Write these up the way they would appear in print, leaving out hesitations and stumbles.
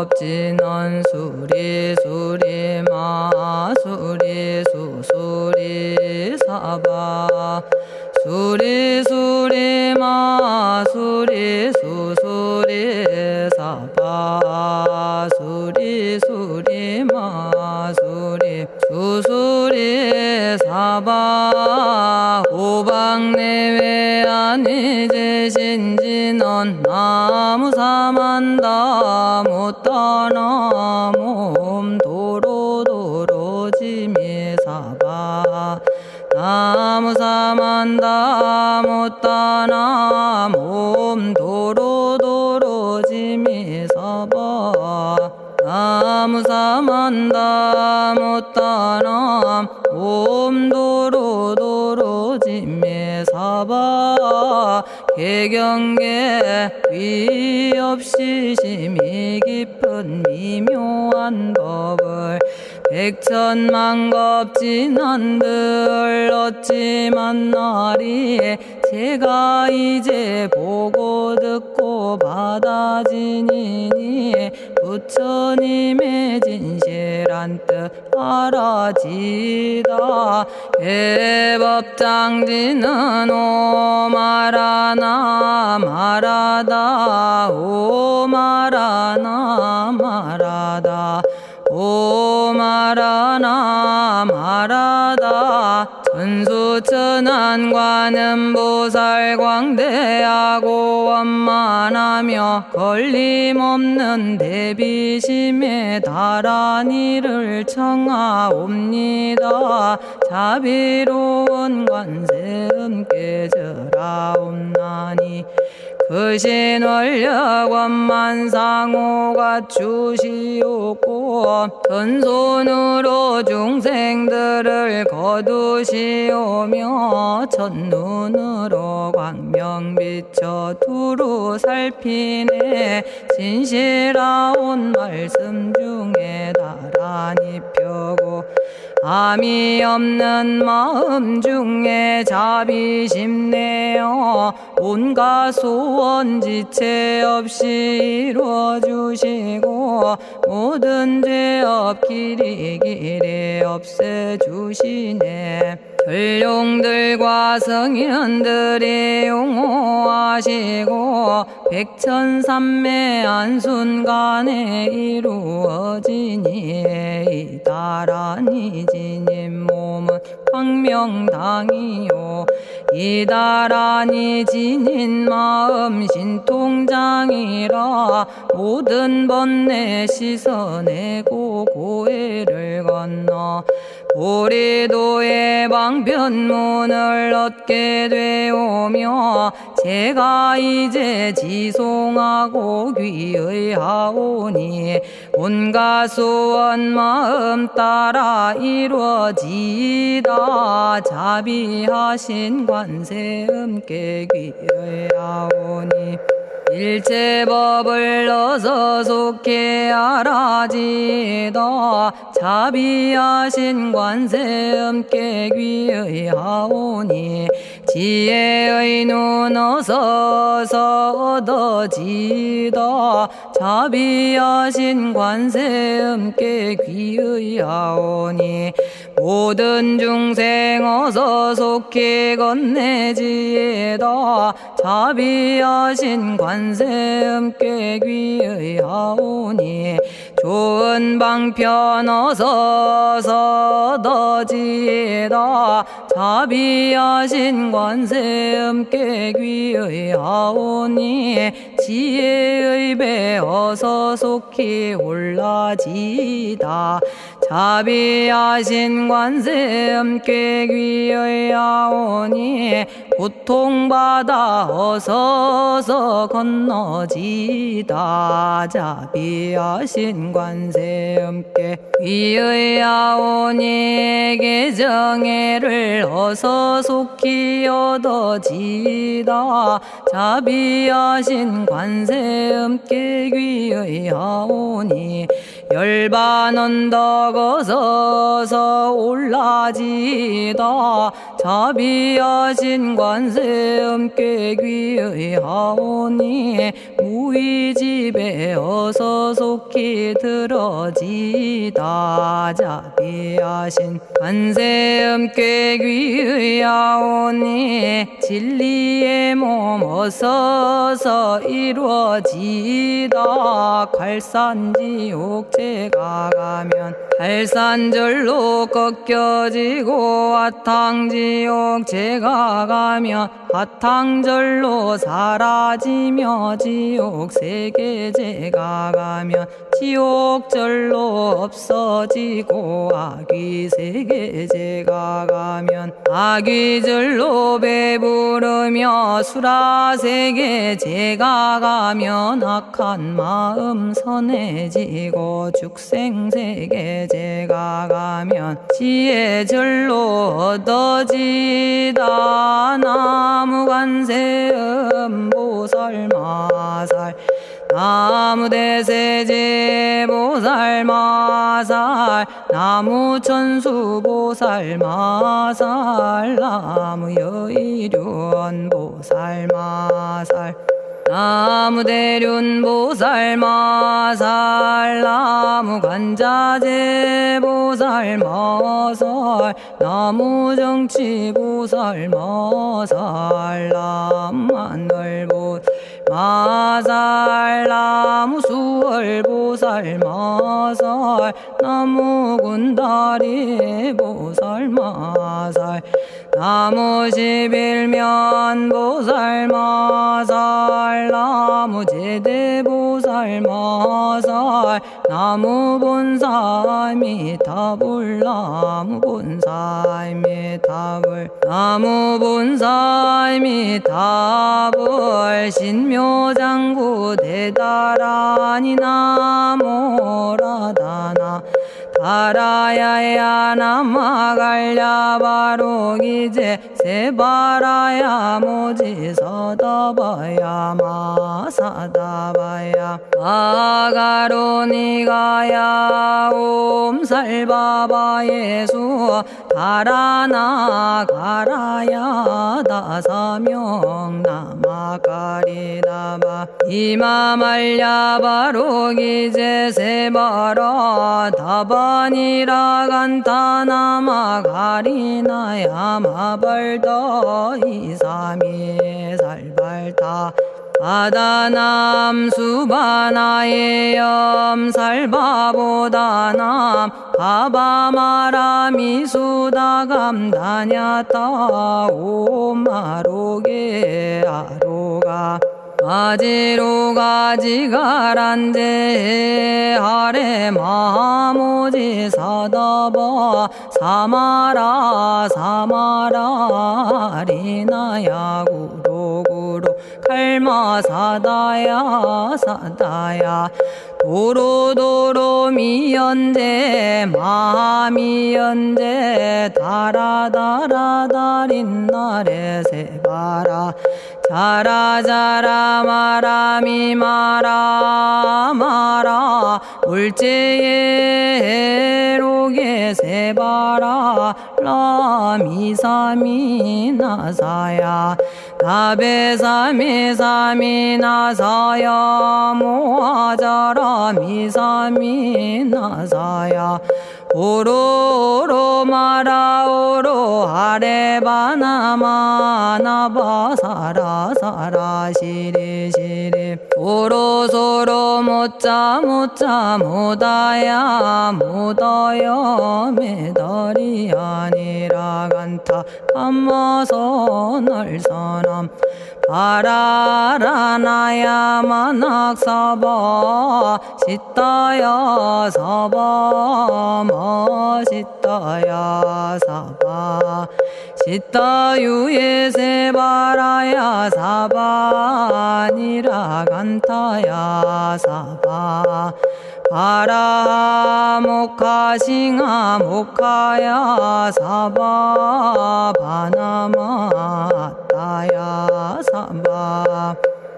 겁지는 수리 수리 마수리 수수리 사바 수리 수리 마수리 수수리 사바 수리 수리 마수리 수수리 사바 오방내외 아니제신지는 나무사만다 못다나 몸 도로도로지미사바 나무사만다 못다나 몸 도로도로지미사바 나무사만다 못다나 몸 도로도로지미사바 개경계 위없이 심히 깊은 미묘한 법을 백천만겁진한들 어찌 만나리 제가 이제 보고 듣고 받아지니니 부처님의 진실한 뜻 알아지다 해법장지는 오마라나 마라다 오마라나 마라다 오마라나 마라다 천수천안관음보살 광대하고 원만하며 걸림없는 대비심에 달한 이를 청하옵니다. 자비로운 관세음께 절하옵나니 그신 원력 원만상호가 주시옵고 전손으로 중생들을 거두시오며 첫눈으로 광명 비쳐 두루 살피네 진실하온 말씀 중에 나란히 펴고 암이 없는 마음 중에 자비심 내어 온갖 소원 지체 없이 이루어주시고 모든 죄업 길이 없애주시네. 전룡들과 성인들이 용호하시고 백천삼매 한순간에 이루어지니 이다라니 지님 몸은 광명당이요 이다라니 지닌 마음 신통장이라 모든 번뇌 씻어내고 고해를 건너 보리도의 방편문을 얻게 되오며 제가 이제 지송하고 귀의하오니 온갖 소원 마음 따라 이루어지다 자비하신 관세음께 귀의하오니 일체법을 어서 속히 알아지다 자비하신 관세음께 귀의하오니 지혜의 눈 어서 얻어지다 자비하신 관세음께 귀의하오니 모든 중생 어서 속히 건네지다 자비하신 관세음께 귀의하오니 좋은 방편 어서 얻어지다 자비하신 관세음께 귀의하오니 지혜의 배 어서 속히 올라지다 자비하신 관세음께 귀의하오니 고통받아 어서 건너지다 자비하신 관세음께 귀의하오니 개정애를 어서 속히 얻어지다 자비하신 관세음께 귀의하오니 열반 언덕 어서 올라지다 자비하신 관세음께 귀의하오니 무의집에 어서 속히 들어지다. 자비하신 관세음께 귀의하오니 진리의 몸 어서서 이루어지다. 갈산지옥 제가 가면 갈산절로 꺾여지고 화탕지옥 제가 가면 화탕절로 사라지며 지옥 세계 제가 가면 지옥절로 없어지고 아귀 세계 제가 가면 아귀절로 배부르며 수라 세계 제가 가면 악한 마음 선해지고 죽생 세계 제가 가면 지혜절로 얻어지다. 나무관세음 보살마살 나무대세제 보살마살 나무천수 보살마살 나무여의륜 보살마살 나무대륜 보살마살 나무관자재 보살마살 나무정치 보살마살 나무하늘 보살마살 나무수월 보살마살 나무군다리 보살마살 나무십일면 보살마살 나무제대 보살마살 나무본사미타불 나무본사미타불 나무본사미타불 신묘장구 대다라니 나모라다나 다라야야 나마갈야바로기제 세바라야 모지서다바야 마사다바야 마가로니가야 옴살바바예수 다라나 가라야 다사명 나마가리다바 이마말야바로기제 세바라 다바니라 간타나마 가리나야 마발더 이사미 살발타 바다남 수바나의 염살바보다남 바바마라미 수다감다냐타 오마로게 아로가 아지로가 지가란제 하레 마모지 사다바 사마라 사마라 리나야 구로구로 칼마 사다야 사다야 도로도로 미연제 마미연제 다라다라다린나레 세바라 자라자라 마라미 마라마라 울제에 로게 세바라 라미사미 나사야 나베사미사미 나사야 모아자라 미사미 나사야 오로로 마라오로 아레바나마 나바사라 사라 시리 시리 오로소로 못자 못자 못다야 못다야 메달이 아니라 간타 담마서 날사람 바라라나야 만학사바 시타야 사바 마시타야 사바 시타유예 세바라야 사바 니라 간타야 사바 바라 모카싱아 모카야 사바 바나마 따야 사바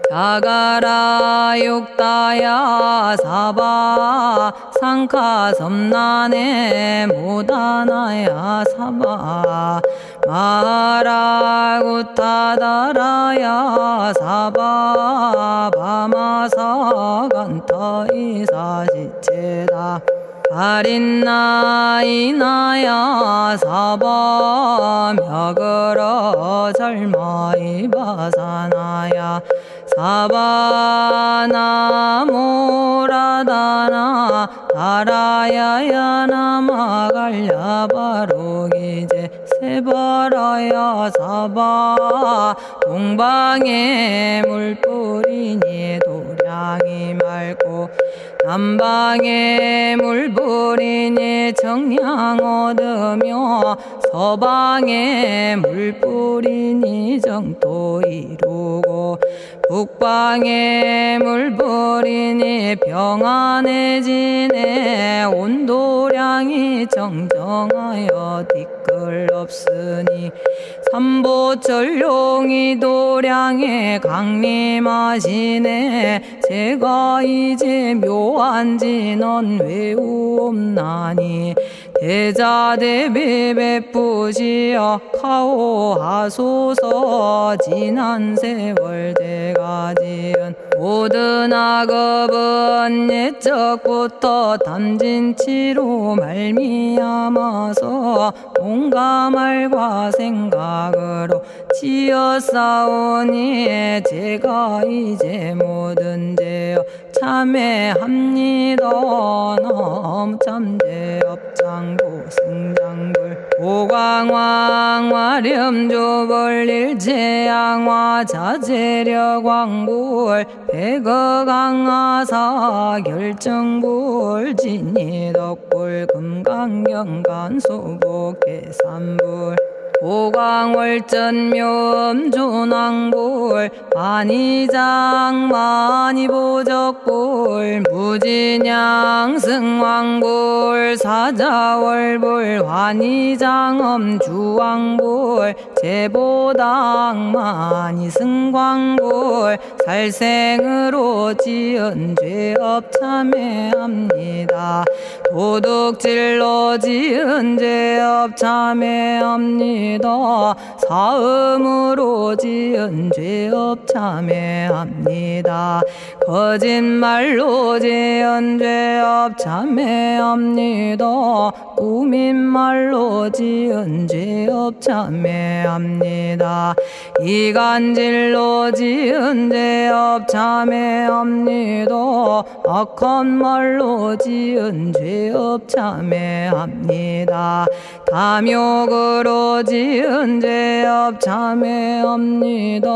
자가라 육다야 사바 상카 섬나네 모다나야 사바 마라구타다라야 사바 바마사간타 이사시체다 아린나이나야 사바 며그러 절마이바사나야 사바나모라다나 다라야야 나마갈야바로기제 세바라야 사바 동방에 물뿌리니 도량이 맑고 남방에 물뿌리니 정량 얻으며 서방에 물뿌리니 정토 이루고 북방에 물뿌리니 평안해지네 온도량이 정정하여 뒤끌 없으니 삼보철룡이 도량에 강림하시네 제가 이제 묘한 진언 외우옵나니 대자대비 베푸시어 카오하소서 지난 세월 제가 지은 모든 악업은 옛적부터 탐진치로 말미암아서 온갖 말과 생각으로 지었사오니 제가 이제 모든 죄여 참회합니다. 넘참제업장고 승장불 오광왕 화렴조벌 일제양화 자재력왕불 백어강하사 결정불 진이덕불 금강경간 소복계산불 오광월전묘음존왕불 만이장 만이보적불 무진양승왕불 사자월불 환희장엄주왕불 제보당 만이승광불 살생으로 지은 죄업 참회합니다. 도둑질로 지은 죄업 참회합니다. 사음으로 지은 죄업 참회합니다. 거짓말로 지은 죄업 참회합니다. 꾸민말로 지은 죄업 참회합니다. 이간질로 지은 죄업 참회합니다. 악한 말로 지은 죄업 참회합니다. 탐욕으로 지은 죄업 참회합니다.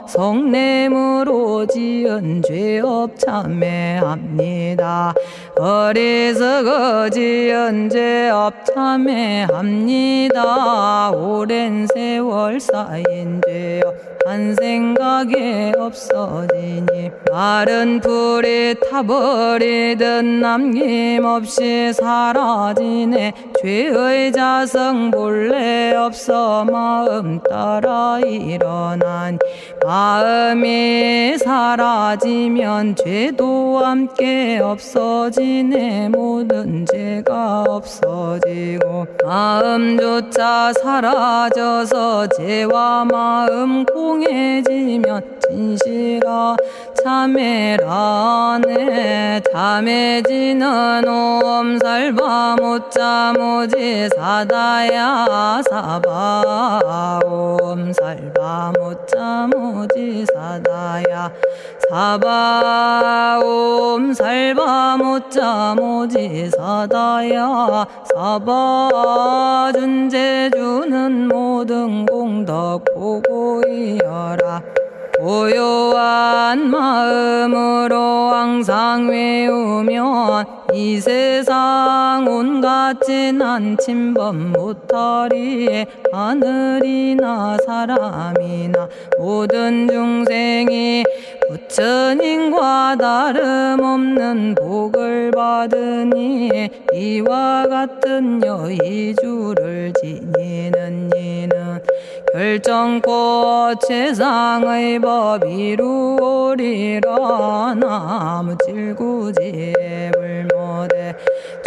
성냄으로 지은 죄업 참회합니다. 어리석어 지은 죄업 참회합니다. 오랜 세월 쌓인 죄업 한 생각에 없어지니 마른 풀이 타버리듯 남김없이 사라지네. 죄의 자성 본래 없어 마음 따라 일어나니 마음이 사라지면 죄도 함께 없어지네. 모든 죄가 없어지고 마음조차 사라져서 죄와 마음 공해지면 진실아 참회라네. 참해지는 옴살바 못자 모지 사다야 사바 옴살바 못자 모지 사다야 사바 옴살바 못자 모지 사다야 사바 준제주는 모든 공덕 보고이여라. 고요한 마음으로 항상 외우면 이 세상 온갖 진한 침범 못하리. 하늘이나 사람이나 모든 중생이 부처님과 다름없는 복을 받으니 이와 같은 여의주를 지니는 이는 결정코 최상의 법 이루오리라. 나무질구지불모대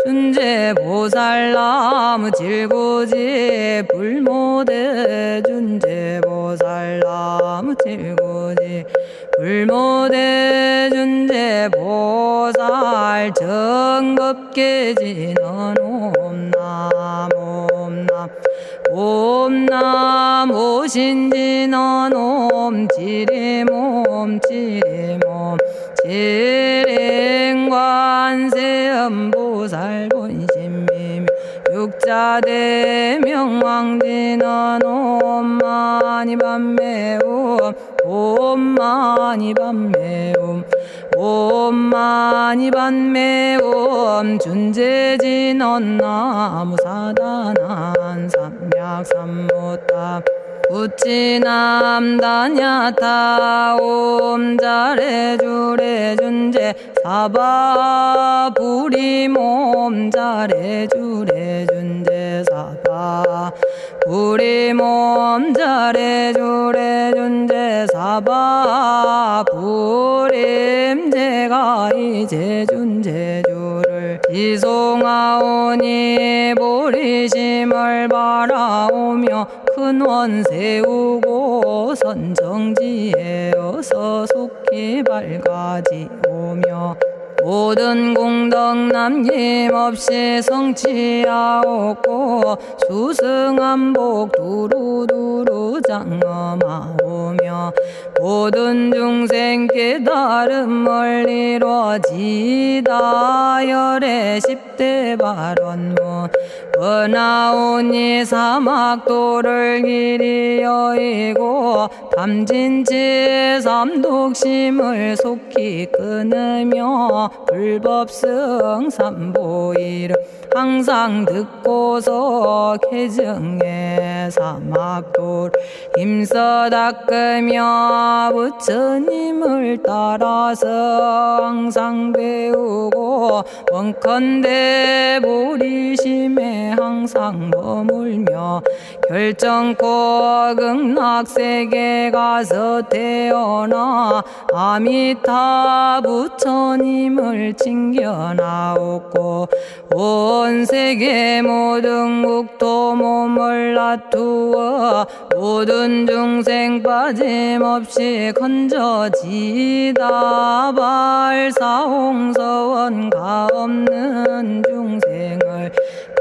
준제보살나무 질구지 불모대 준제보살나무 질구지 불모대 준제보살 정겁계지는 옴남 옴남 옴남 오신지는 옴 지리몸 지리몸 지림관세음보살 본심미며 육자대명왕지는 옴마니밤매옴 옴마니밤매옴 옴마니밤매옴 준제진언 나무사단한 삼약삼무타 우치남다냐타 옴자레주레 준제 사바부리몸 자레주레 준제 사바 부리몸 자레주레 준제 사바 부림 제가 이제 준제주를 지송하오니 보리심을 바라오며 큰원 세우고 선정지에 어서 속히 밝아지오며 모든 공덕 남김없이 성취하옵고 수승한복 두루두루 장엄하오며 모든 중생 깨달음을 이루어지다 열의 10대 발언문 은하오니 사막도를 길이 여의고 담진치 삼독심을 속히 끊으며 불법승 삼보이를 항상 듣고서 개정해 사막도를 힘써 닦으며 부처님을 따라서 항상 배우고 원컨대 보리심에 항상 머물며 결정코 극락세계 가서 태어나 아미타 부처님을 칭견하옵고 온 세계 모든 국토 몸을 놔두어 모든 중생 빠짐없이 건져지다 발사홍서원 가없는 중생을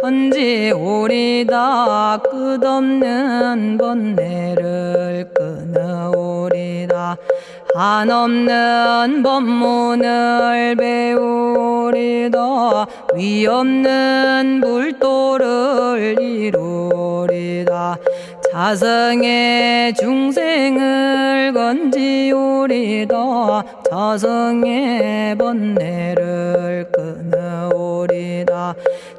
건지오리다 끝없는 번뇌를 끊어오리다 한없는 법문을 배우리다 위없는 불도를 이루리다 자성의 중생을 건지오리다 자성의 번뇌를 끊어오리다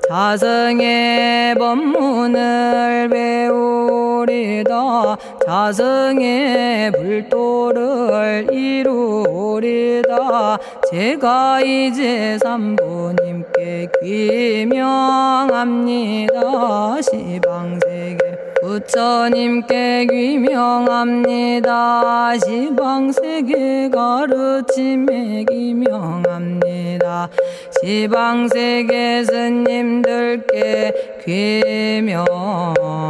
자성의 법문을 배우리다 자성의 불도를 이루리다 제가 이제 삼부님께 귀명합니다 시방세계 부처님께 귀명합니다 시방세계 가르침에 귀명합니다 시방세계 스님들께 귀명합니다.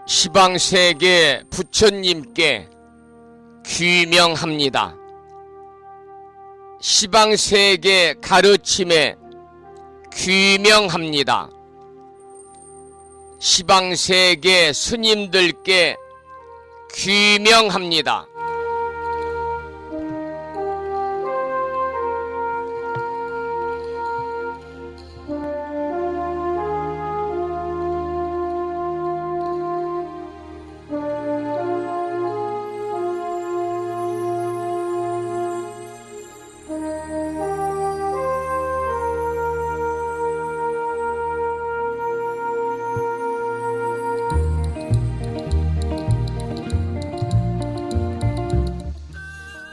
시방세계 부처님께 귀명합니다. 시방세계 가르침에 귀명합니다. 시방세계 스님들께 귀명합니다.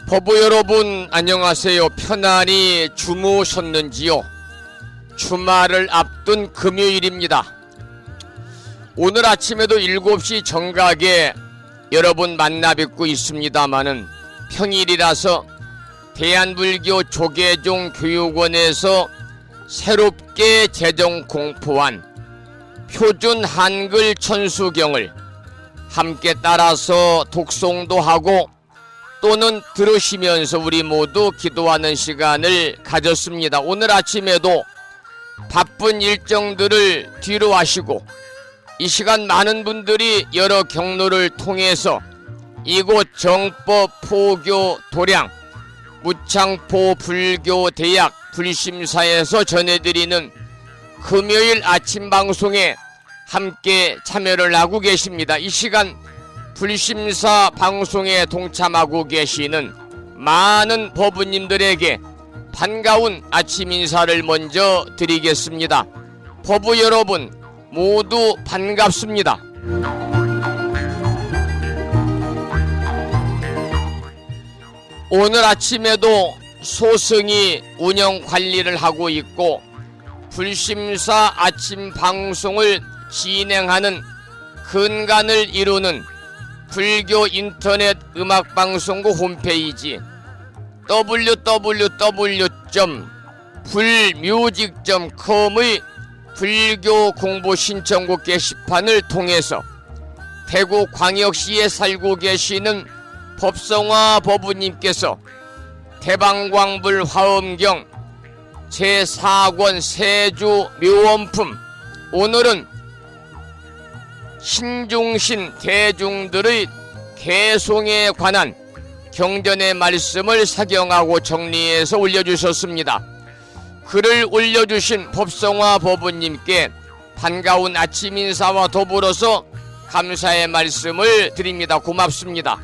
법부 여러분 안녕하세요. 편안히 주무셨는지요? 주말을 앞둔 금요일입니다. 오늘 아침에도 7시 정각에 여러분 만나 뵙고 있습니다마는 평일이라서 대한불교 조계종 교육원에서 새롭게 제정 공포한 표준 한글 천수경을 함께 따라서 독송도 하고 또는 들으시면서 우리 모두 기도하는 시간을 가졌습니다. 오늘 아침에도 바쁜 일정들을 뒤로 하시고 이 시간 많은 분들이 여러 경로를 통해서 이곳 정법 포교 도량 무창포 불교대학 불심사에서 전해드리는 금요일 아침 방송에 함께 참여를 하고 계십니다. 이 시간 불심사 방송에 동참하고 계시는 많은 법우님들에게 반가운 아침 인사를 먼저 드리겠습니다. 법우 여러분 모두 반갑습니다. 오늘 아침에도 소승이 운영 관리를 하고 있고 불심사 아침 방송을 진행하는 근간을 이루는 불교 인터넷 음악방송국 홈페이지 www.불뮤직.com의 불교 공부 신청곡 게시판을 통해서 대구광역시에 살고 계시는 법성화 법우님께서 대방광불 화엄경 제4권 세주 묘원품, 오늘은 신중신 대중들의 개송에 관한 경전의 말씀을 사경하고 정리해서 올려주셨습니다. 글을 올려주신 법성화 법우님께 반가운 아침 인사와 더불어서 감사의 말씀을 드립니다. 고맙습니다.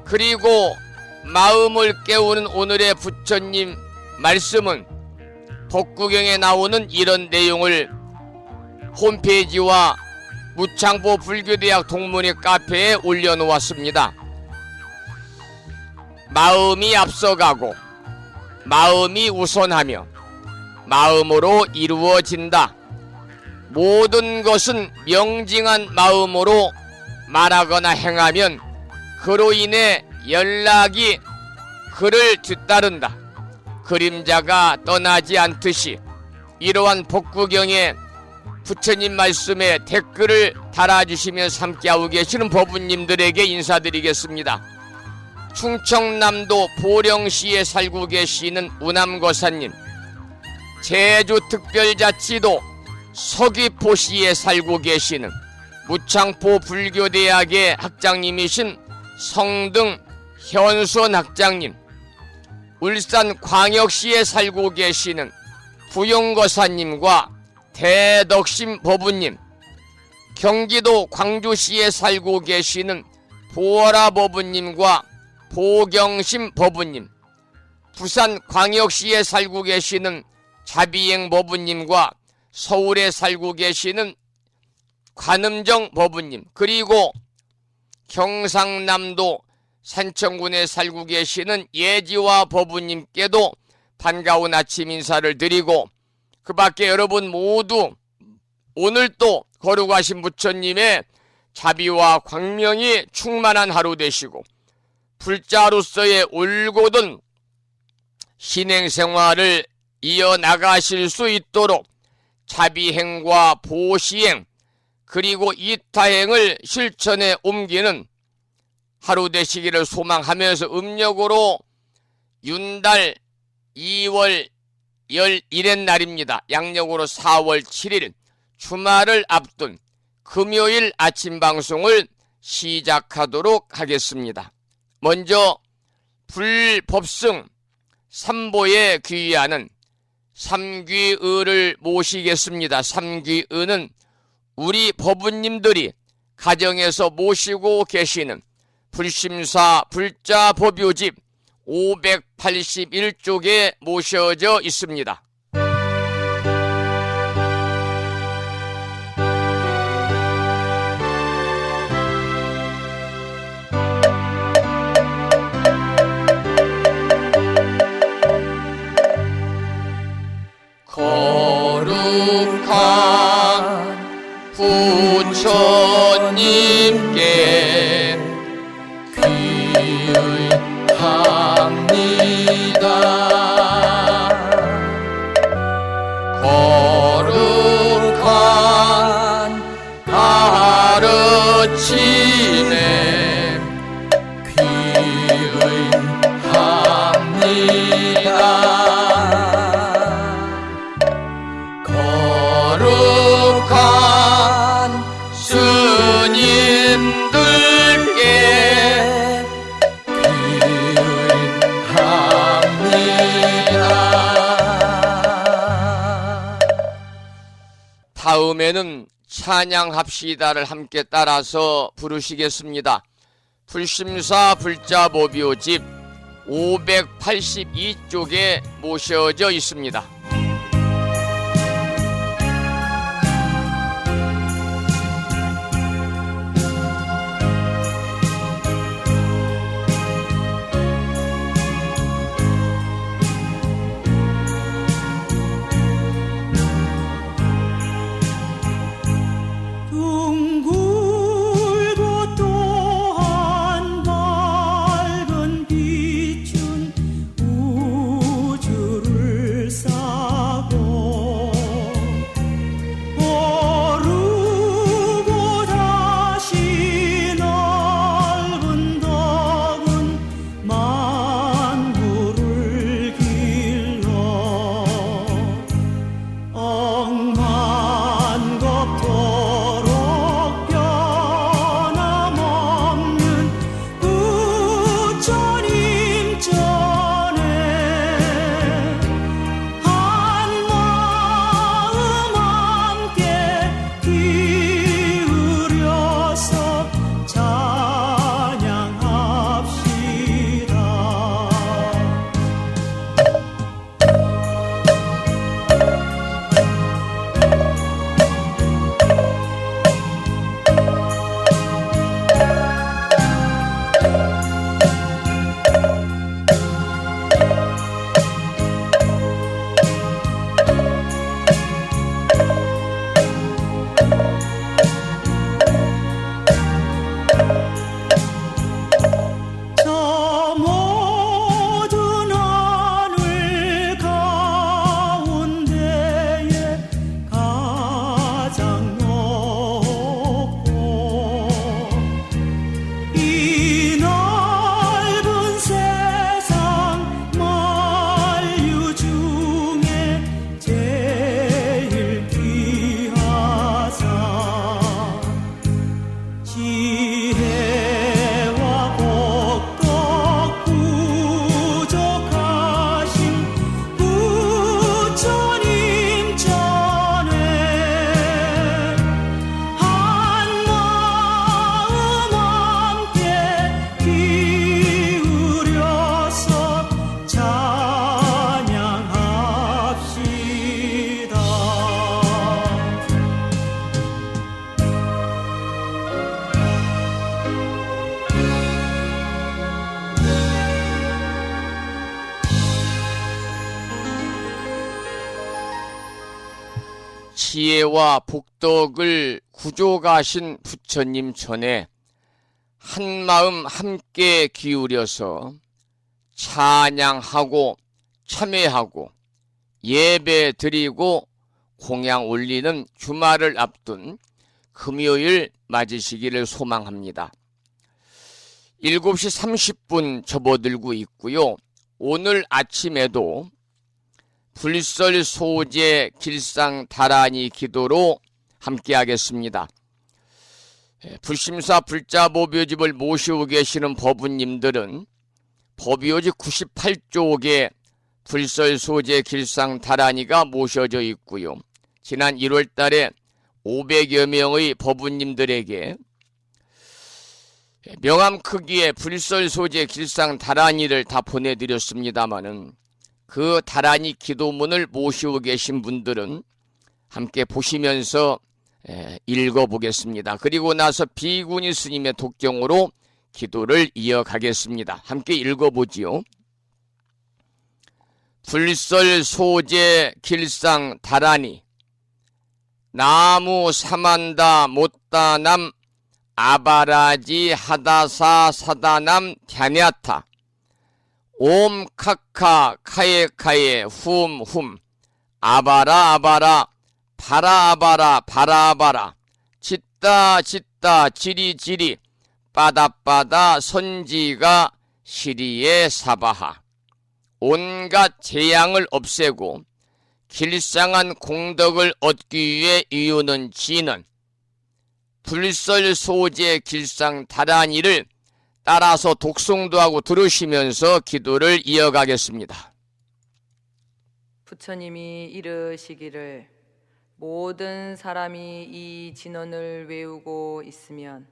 그리고 마음을 깨우는 오늘의 부처님 말씀은 법구경에 나오는 이런 내용을 홈페이지와 무창포 불교대학 동문회 카페에 올려놓았습니다. 마음이 앞서가고 마음이 우선하며 마음으로 이루어진다. 모든 것은 명징한 마음으로 말하거나 행하면 그로 인해 연락이 그를 뒤따른다. 그림자가 떠나지 않듯이 이러한 법구경에 부처님 말씀에 댓글을 달아주시면서 함께하고 계시는 법우님들에게 인사드리겠습니다. 충청남도 보령시에 살고 계시는 우남거사님, 제주특별자치도 서귀포시에 살고 계시는 무창포 불교대학의 학장님이신 성등 현수원 학장님, 울산광역시에 살고 계시는 부용거사님과 대덕심 법우님, 경기도 광주시에 살고 계시는 보어라 법우님과 보경심 법우님, 부산광역시에 살고 계시는 자비행 법우님과 서울에 살고 계시는 관음정 법우님, 그리고 경상남도 산청군에 살고 계시는 예지와 법우님께도 반가운 아침 인사를 드리고, 그 밖에 여러분 모두 오늘 또 거룩하신 부처님의 자비와 광명이 충만한 하루 되시고 불자로서의 올곧은 신행생활을 이어나가실 수 있도록 자비행과 보시행 그리고 이타행을 실천에 옮기는 하루 되시기를 소망하면서 음력으로 윤달 2월 11일 날입니다. 양력으로 4월 7일 주말을 앞둔 금요일 아침 방송을 시작하도록 하겠습니다. 먼저 불법승 삼보에 귀의하는 삼귀의를 모시겠습니다. 삼귀의는 우리 법우님들이 가정에서 모시고 계시는 불심사 불자법요집 581쪽에 모셔져 있습니다. 거 거룩한 부처님께 귀의합니다. 거룩한 가르침에 귀의합니다. 거룩한 스님들께 귀의합니다. 다음에는 찬양합시다를 함께 따라서 부르시겠습니다. 불심사 불자보비오 집 582쪽에 모셔져 있습니다. 둥글고 또한 밝은 빛은 우주를 싸고 오르고 다시 넓은 덕은 만물을 길러 억만겁도록 변함없는 부처님 전에 한마음 함께 기울여서 찬양합시다. 저 모든 하늘 가운데에 가장 높고 이 넓은 세상 만유 중에 제일 귀하사 지혜와 복덕 부족하신 부처님 전에 한마음 함께 기울여서 찬양합시다. 지혜와 복덕을 구족하신 부처님 전에 한마음 함께 기울여서 찬양하고 참회하고 예배 드리고 공양 올리는 주말을 앞둔 금요일 맞으시기를 소망합니다. 7시 30분 접어들고 있고요. 오늘 아침에도 불설소재 길상다라니 기도로 함께 하겠습니다. 불심사 불자보비오집을 모시고 계시는 법부님들은 법위오집 98쪽에 불설소재 길상다라니가 모셔져 있고요. 지난 1월 달에 500여 명의 법부님들에게 명함 크기의 불설소재 길상다라니를 다 보내드렸습니다마는 그 다라니 기도문을 모시고 계신 분들은 함께 보시면서 읽어보겠습니다. 그리고 나서 비구니 스님의 독경으로 기도를 이어가겠습니다. 함께 읽어보지요. 불설소재 길상다라니 나무 사만다 못다남 아바라지 하다사 사다남 갸냐타 옴 카카 카예카예 훔훔 아바라 아바라 바라 아바라 바라 아바라 짓다 짓다 지리지리 빠다빠다 선지가 시리에 사바하. 온갖 재앙을 없애고 길상한 공덕을 얻기 위해 이유는 지는 불설소재 길상 다란이를 따라서 독송도 하고 들으시면서 기도를 이어가겠습니다. 부처님이 이르시기를 모든 사람이 이 진언을 외우고 있으면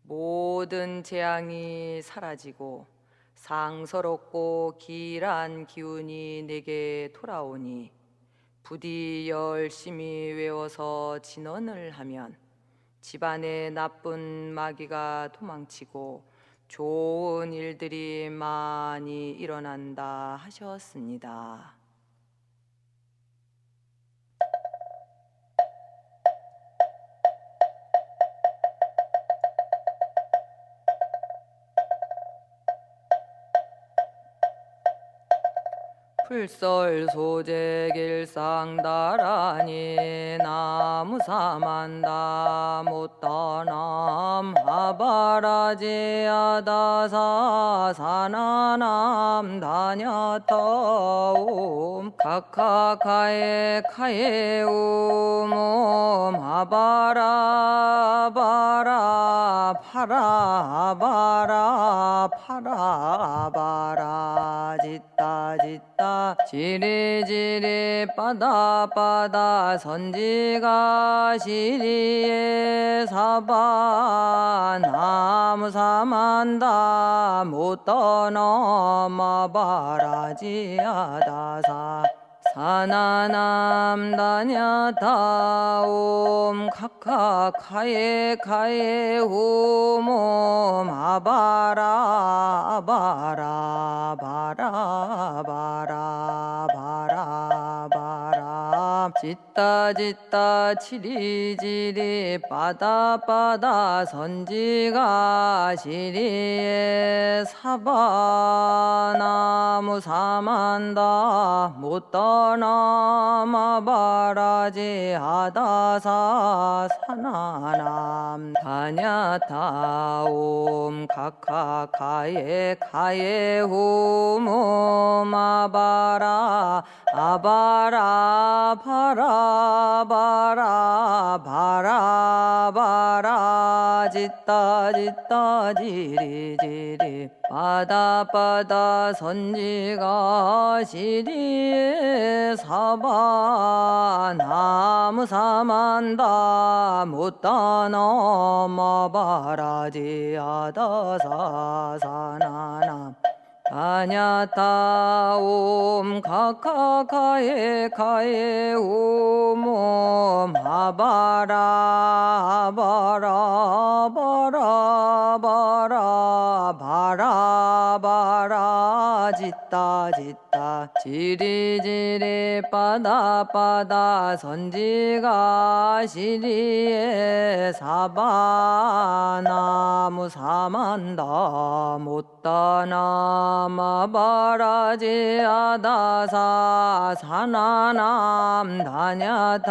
모든 재앙이 사라지고 상서롭고 길한 기운이 내게 돌아오니 부디 열심히 외워서 진언을 하면 집안에 나쁜 마귀가 도망치고 좋은 일들이 많이 일어난다 하셨습니다. 풀설소재 길상다라니 나무사만다 못다남 아바라지아다사 사나남 다냐타옴 카카카에 카에움옴 아바라 바라 파라 바라 파라 바라 짓다 짓다 지리지리 빠다빠다 선지가 시리에 사바 나무사만다 못떠넘어 바라지아다사 사나남 다냐타옴 카카카에 카에 홈옴 아바라 아바라 바라 바라 바라 바라 짓다 짓다 지리지리 빠다빠다 선지가 시리에 사바 나무 사만다 못떠넘어 바라지 아다사 사나남 다냐타옴 카카카에 카에 홈옴 아바라 아바라 바라 바라 바라 바라 짓다 짓다 지리지리 빠다빠다 선지가 시리에 사바 나무 사만다 못다넘어 바라지 아다사 사나남 다냐타옴 카카카에 카에 옴옴 아바라 바라 바라 바라 바라 바라 짓다 짓다 지리지리 빠다빠다 선지가 시리에 사바 나무 사만다 못다나 마바라지 아다사 사나남 다냐타옴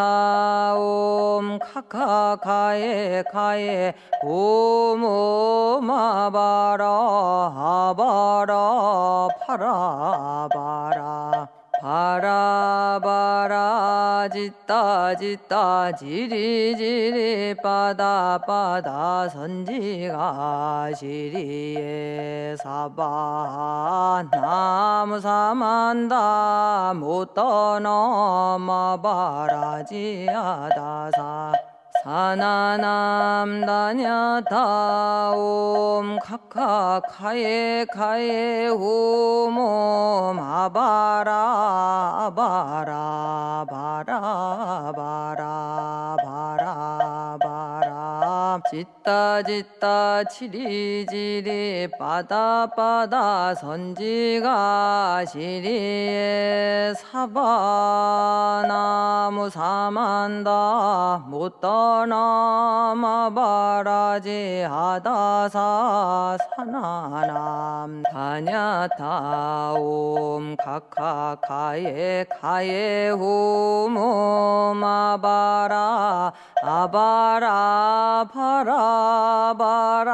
카카카에 카에 옴옴 아바라 아바라 파라 바라 바라 바라 짓다 짓다 지리지리 빠다빠다 선지가 시리에 사바 나무 사만다 못떠넘어 바라지 아다사 사나남 다냐타옴 카카카에 카에 홈옴 아바라 아바라 바라 바라 바라 바라 짓다 짓다 지리지리 빠다빠다 선지가 시리에 사바나무 사만다 못떠나 마바라지 아다사 사나남 다냐타옴 카카카에 카에 홈 아바라 아바라 바라바라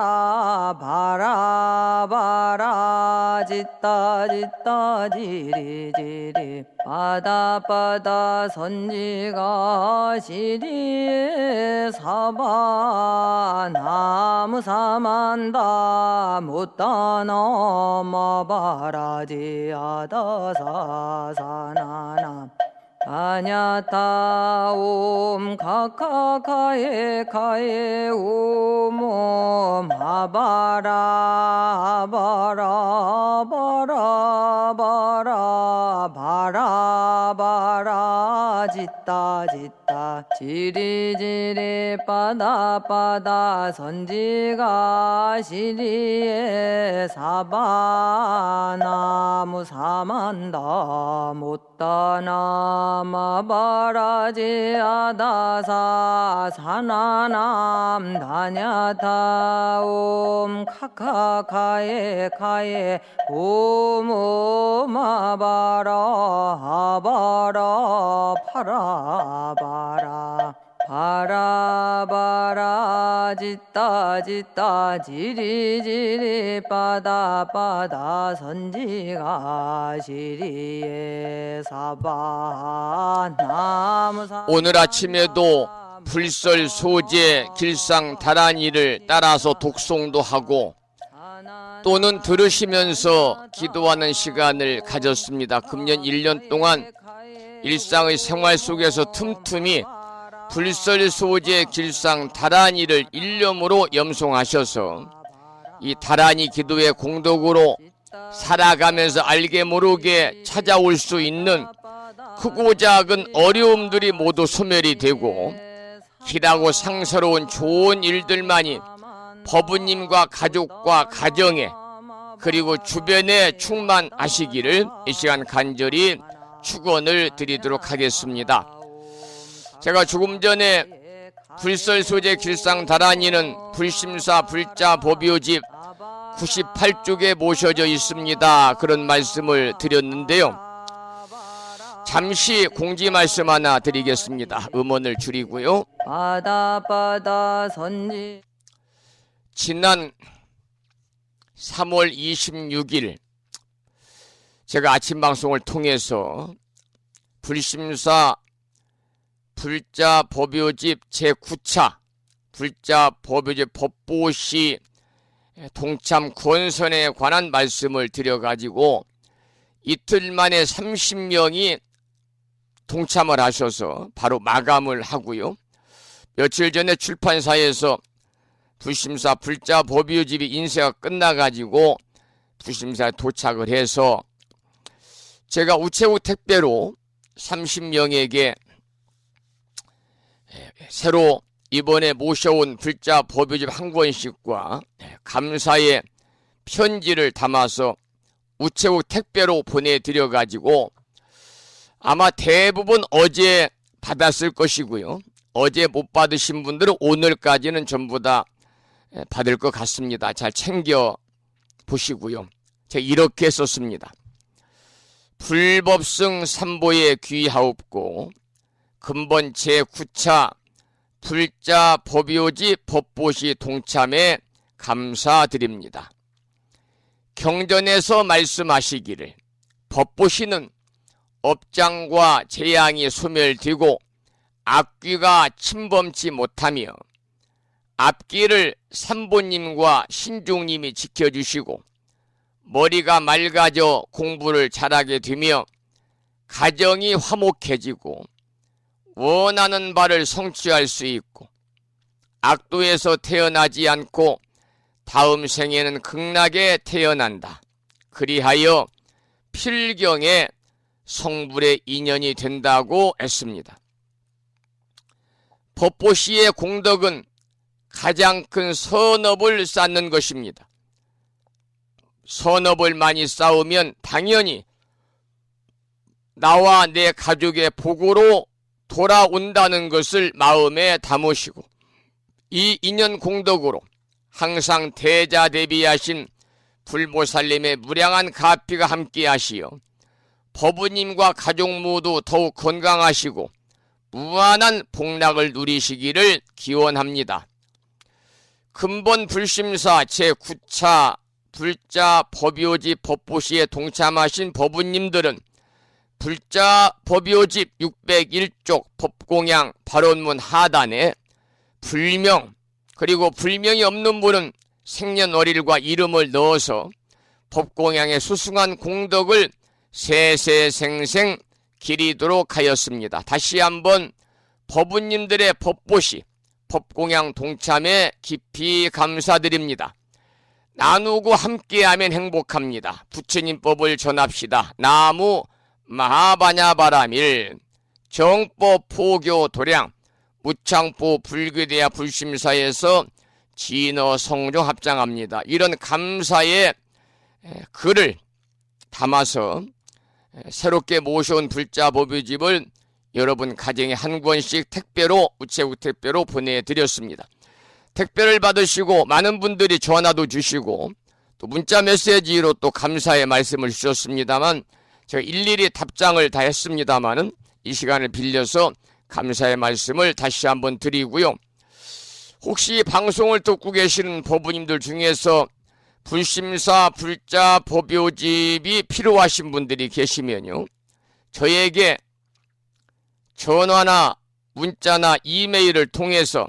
바라바라 짓다 짓다 지리지리 바다바다 선지가 시리에 사바 나무 사만다 못다 넘어바라지 아다사 사나나 아냐타옴 카카카에 카에 오몸 아바라 바라 바라 바라 바라바라 짓다 짓다 지리지리 빠다빠다 선지가 시리에 사바나무 사만다 못다나 마바라지 아다사 사나남 다냐타옴 카카카에 카에 오모마바라 아바라 파라바라 바라바라 짓다 짓다 지리지리 빠다빠다 선지가 시리에 사바 나무 사 오늘 아침에도 불설 소재 길상 다란이를 따라서 독송도 하고 또는 들으시면서 기도하는 시간을 가졌습니다. 금년 1년 동안 일상의 생활 속에서 틈틈이 불설 소재 길상 다란이를 일념으로 염송하셔서 이 다란이 기도의 공덕으로 살아가면서 알게 모르게 찾아올 수 있는 크고 작은 어려움들이 모두 소멸이 되고 길하고 상서로운 좋은 일들만이 법부님과 가족과 가정에 그리고 주변에 충만하시기를 이 시간 간절히 축원을 드리도록 하겠습니다. 제가 조금 전에 불설 소재 길상 다란이는 불심사 불자 법요집 98쪽에 모셔져 있습니다. 그런 말씀을 드렸는데요. 잠시 공지 말씀 하나 드리겠습니다. 음원을 줄이고요. 바다바다 선지 지난 3월 26일 제가 아침 방송을 통해서 불심사 불자 법요집 제9차 불자 법요집 법보시 동참 구원선에 관한 말씀을 드려가지고 이틀 만에 30명이 동참을 하셔서 바로 마감을 하고요. 며칠 전에 출판사에서 불심사 불자 법요집이 인쇄가 끝나가지고 불심사에 도착을 해서 제가 우체국 택배로 30명에게 새로 이번에 모셔온 불자 법요집 한 권씩과 감사의 편지를 담아서 우체국 택배로 보내드려가지고 아마 대부분 어제 받았을 것이고요. 어제 못 받으신 분들은 오늘까지는 전부 다 받을 것 같습니다. 잘 챙겨 보시고요. 제가 이렇게 썼습니다. 불법승 삼보에 귀하옵고 근본 제9차 불자 법요집 법보시 동참에 감사드립니다. 경전에서 말씀하시기를 법보시는 업장과 재앙이 소멸되고 악귀가 침범치 못하며 앞길을 삼보님과 신중님이 지켜주시고 머리가 맑아져 공부를 잘하게 되며 가정이 화목해지고 원하는 바를 성취할 수 있고 악도에서 태어나지 않고 다음 생에는 극락에 태어난다. 그리하여 필경에 성불의 인연이 된다고 했습니다. 법보시의 공덕은 가장 큰 선업을 쌓는 것입니다. 선업을 많이 쌓으면 당연히 나와 내 가족의 복으로 돌아온다는 것을 마음에 담으시고, 이 인연 공덕으로 항상 대자대비하신 불보살님의 무량한 가피가 함께하시어 법부님과 가족 모두 더욱 건강하시고 무한한 복락을 누리시기를 기원합니다. 근본 불심사 제9차 불자 법요집 법보시에 동참하신 법부님들은 불자 법요집 601쪽 법공양 발원문 하단에 불명, 그리고 불명이 없는 분은 생년월일과 이름을 넣어서 법공양의 수승한 공덕을 세세생생 기리도록 하였습니다. 다시 한번 법부님들의 법보시, 법공양 동참에 깊이 감사드립니다. 나누고 함께하면 행복합니다. 부처님 법을 전합시다. 나무 마하바냐바라밀 정법 포교 도량 무창포 불교대야 불심사에서 진어 성종 합장합니다. 이런 감사의 글을 담아서 새롭게 모셔온 불자 법요집을 여러분 가정에 한 권씩 택배로, 우체국 택배로 보내드렸습니다. 택배를 받으시고 많은 분들이 전화도 주시고 또 문자 메시지로 또 감사의 말씀을 주셨습니다만, 제가 일일이 답장을 다 했습니다마는 이 시간을 빌려서 감사의 말씀을 다시 한번 드리고요. 혹시 방송을 듣고 계시는 법부님들 중에서 불심사 불자 법요집이 필요하신 분들이 계시면요, 저에게 전화나 문자나 이메일을 통해서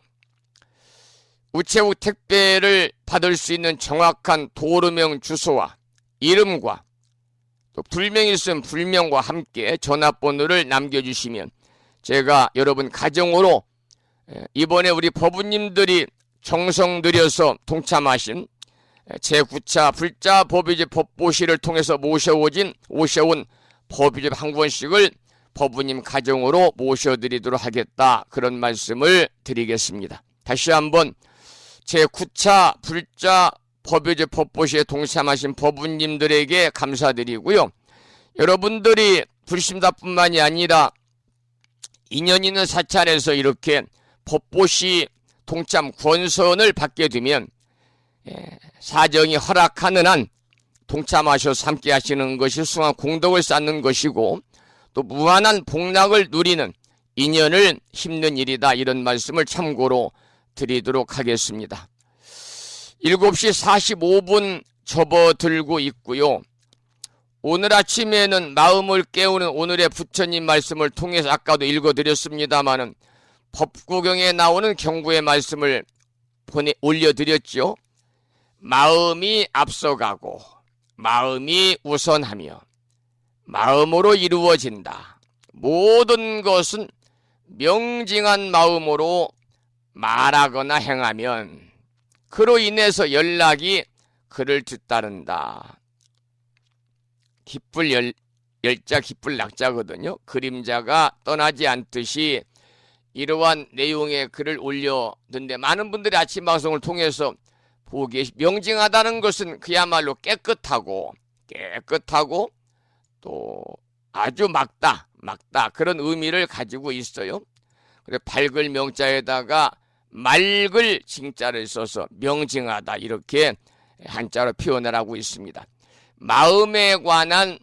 우체국 택배를 받을 수 있는 정확한 도루명 주소와 이름과 또 불명이 있으면 불명과 함께 전화번호를 남겨주시면 제가 여러분 가정으로 이번에 우리 법부님들이 정성 들여서 동참하신 제9차 불자 법요집 법보시를 통해서 오셔온 법요집 한 권씩을 법부님 가정으로 모셔드리도록 하겠다, 그런 말씀을 드리겠습니다. 다시 한번 제9차 불자 법요집 법보시에 동참하신 법부님들에게 감사드리고요. 여러분들이 불심사뿐만이 아니라 인연 있는 사찰에서 이렇게 법보시 동참 권선을 받게 되면 사정이 허락하는 한 동참하셔서 함께 하시는 것이 수한 공덕을 쌓는 것이고 또 무한한 복락을 누리는 인연을 힘든 일이다, 이런 말씀을 참고로 드리도록 하겠습니다. 7시 45분 접어들고 있고요. 오늘 아침에는 마음을 깨우는 오늘의 부처님 말씀을 통해서 아까도 읽어드렸습니다마는 법구경에 나오는 경구의 말씀을 올려드렸죠. 마음이 앞서가고 마음이 우선하며 마음으로 이루어진다. 모든 것은 명징한 마음으로 말하거나 행하면 그로 인해서 연락이 그를 뒤따른다. 기쁠 열자 기쁠 낙자거든요. 그림자가 떠나지 않듯이 이러한 내용의 글을 올렸는데 많은 분들이 아침 방송을 통해서 보고 명징하다는 것은 그야말로 깨끗하고 또 아주 맑다 그런 의미를 가지고 있어요. 그래서 밝을 명자에다가 맑을 징자를 써서 명징하다, 이렇게 한자로 표현을 하고 있습니다. 마음에 관한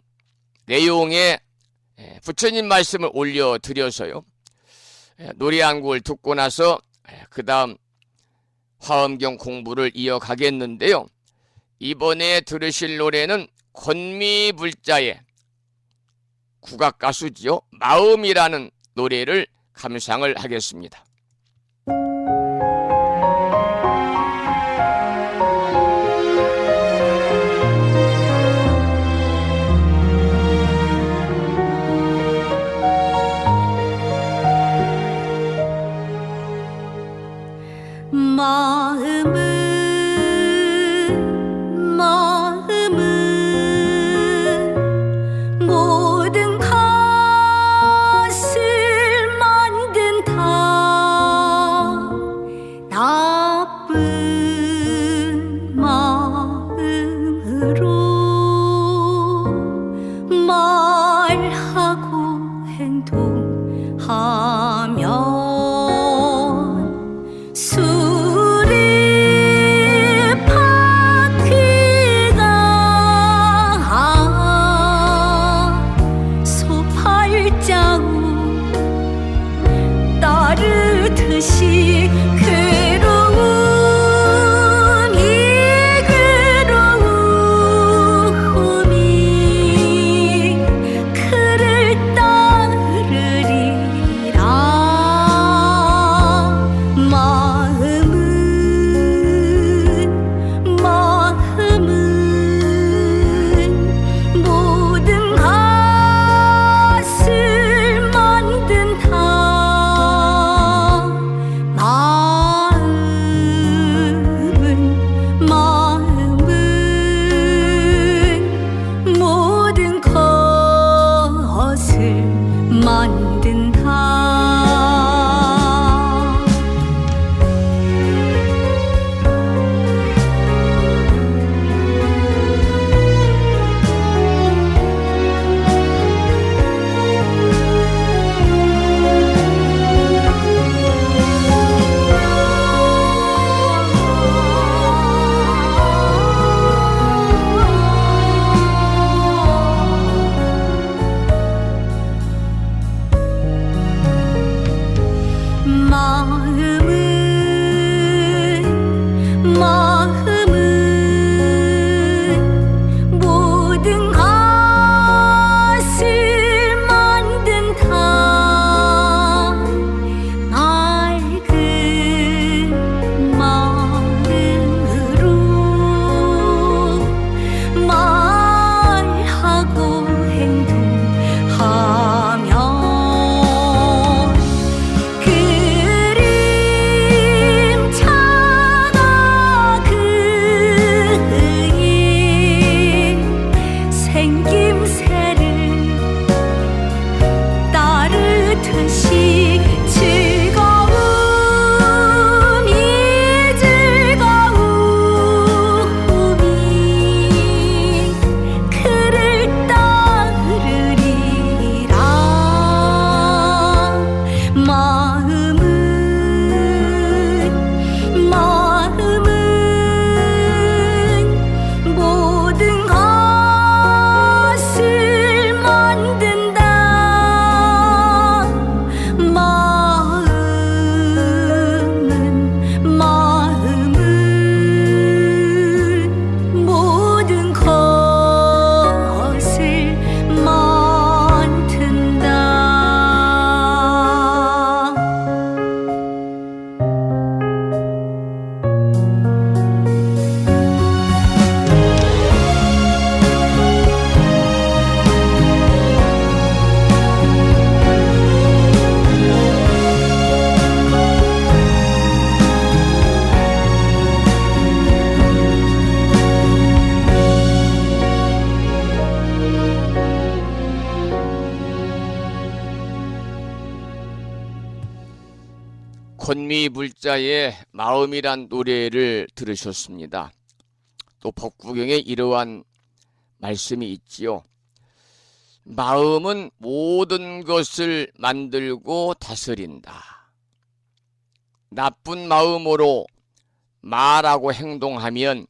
내용의 부처님 말씀을 올려드려서요, 노래 한 곡을 듣고 나서 그 다음 화엄경 공부를 이어가겠는데요. 이번에 들으실 노래는 권미불자의 국악가수지요, 마음이라는 노래를 감상을 하겠습니다. 마음은 모든 것을 만든 다 따르듯이 괴로움이 괴로움이 그를 따르리라. 마음은 모든 것을 만든다. 마음은 모든 것을 만든다. 마음은 모든 것을 만든다. 맑은 마음으로 말하고 행동하면 그림자가 그의 생김새를 따르듯이 즐거움이 그를 따르리라. 마음은 모든 것을 만든다. 마음은 모든 것을 만든다. 권미불자의 마음이란 노래를 들으셨습니다. 또 법구경에 이러한 말씀이 있지요. 마음은 모든 것을 만들고 다스린다. 나쁜 마음으로 말하고 행동하면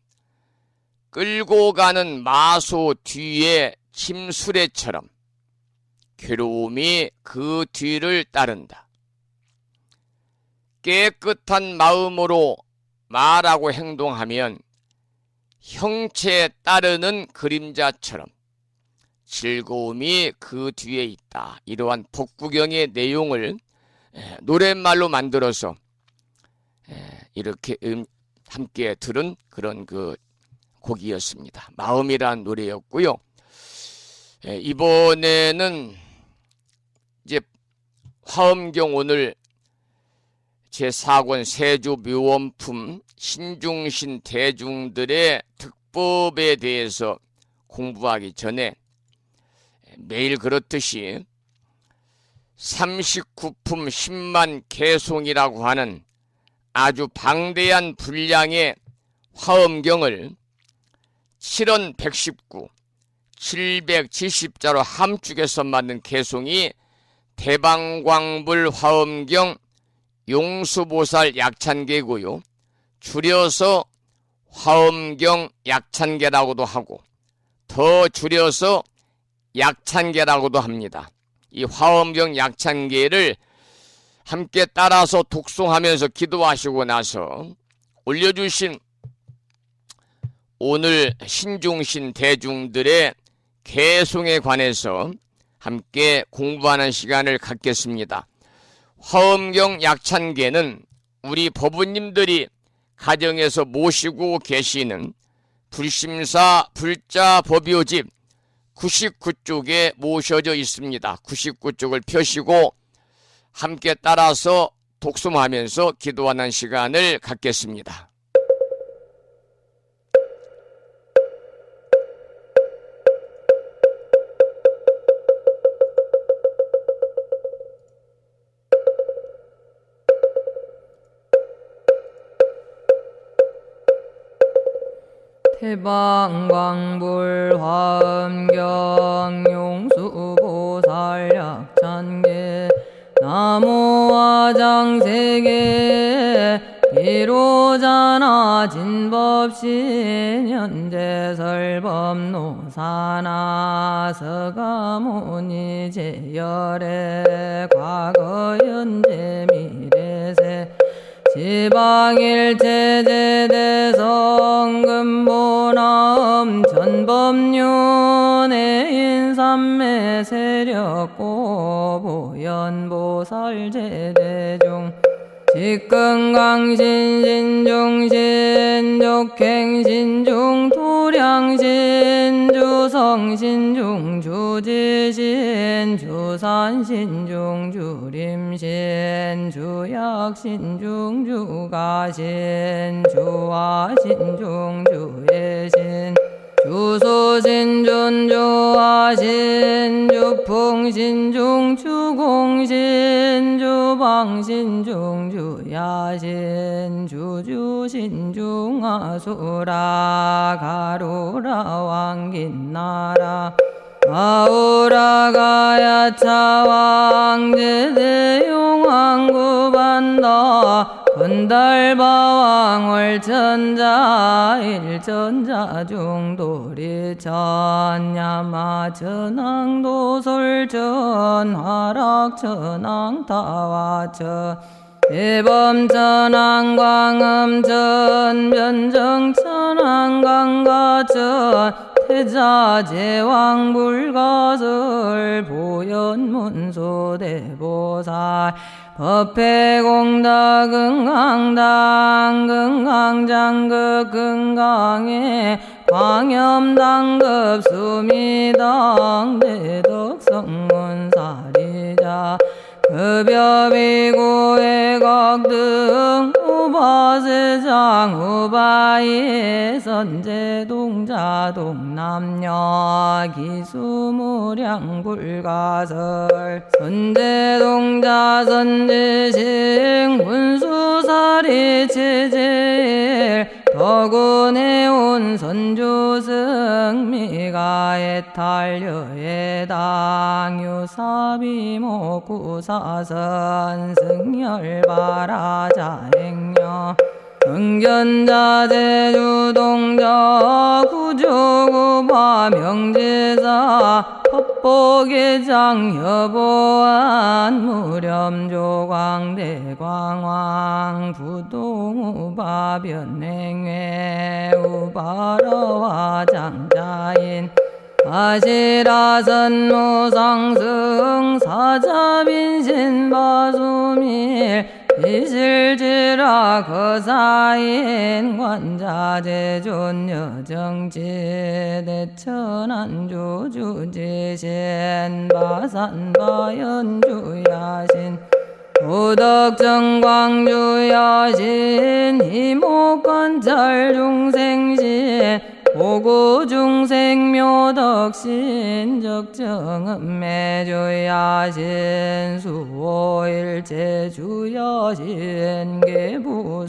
끌고 가는 마소 뒤에 침수레처럼 괴로움이 그 뒤를 따른다. 깨끗한 마음으로 말하고 행동하면 형체에 따르는 그림자처럼 즐거움이 그 뒤에 있다. 이러한 법구경의 내용을 노랫말로 만들어서 이렇게 함께 들은 그런 그 곡이었습니다. 마음이란 노래였고요. 이번에는 이제 화엄경 오늘 제4권 세조묘원품 신중신 대중들의 득법에 대해서 공부하기 전에 매일 그렇듯이 39품 10만 개송이라고 하는 아주 방대한 분량의 화엄경을 7원 119, 770자로 함축해서 만든 개송이 대방광불 화엄경 용수보살 약찬계고요. 줄여서 화엄경 약찬계라고도 하고 더 줄여서 약찬계라고도 합니다. 이 화엄경 약찬계를 함께 따라서 독송하면서 기도하시고 나서 올려주신 오늘 신중신 대중들의 개송에 관해서 함께 공부하는 시간을 갖겠습니다. 화엄경 약찬계는 우리 법부님들이 가정에서 모시고 계시는 불심사 불자 법요집 99쪽에 모셔져 있습니다. 99쪽을 펴시고 함께 따라서 독송하면서 기도하는 시간을 갖겠습니다. 태방광불 화엄경 용수보살 약찬계 나무화장세계 비로자나 진법신 현재설법노사나 서가모니 제열의 과거 현재 미래세 지방일체제대성금보나음 전법륜의 인삼매 세력고 보현보살제대중 직근강신 신중신 족행신중 토량신 주성신중 주지신 주산신중 주림신 주약신중 주가신 주화신중 주예신 주소신준 주화신 주풍신중 주공신 주방신중 주야신 주주신중 아수라 가루라 왕긴나라 아우라가야차왕제대용왕구반다 건달바왕월천자 일천자 중도리천 야마천왕도솔천 화락천왕타와천 대범천왕광음천 변정천왕광가천 태자제왕불가설 보현문소대보살 법회공덕응강당 금강장급 금강에 광염당급 수미당 대덕성문사리자 급여비고해각등 우바세장 우바이 선제동자 동남녀 기수무량불가설 선제동자 선제식 문수사리 체제일 덕운해온 선조승미가애탈여해당 유사비목구사선 승열바라자행녀 응견자제주동자 구조구바 명제사 법보계장 여보안 무렴조광대광왕 부동우바변행회 우바라와 장자인 아시라선무상승 사자빈신바수밀 이실지라 거사인 관자제존여정지 대천안조주지신 바산바연주야신 도덕정광주야신 이목건찰중생신 보고중생묘덕신 적정음매주야신 수오일체주야신 계부수와주야신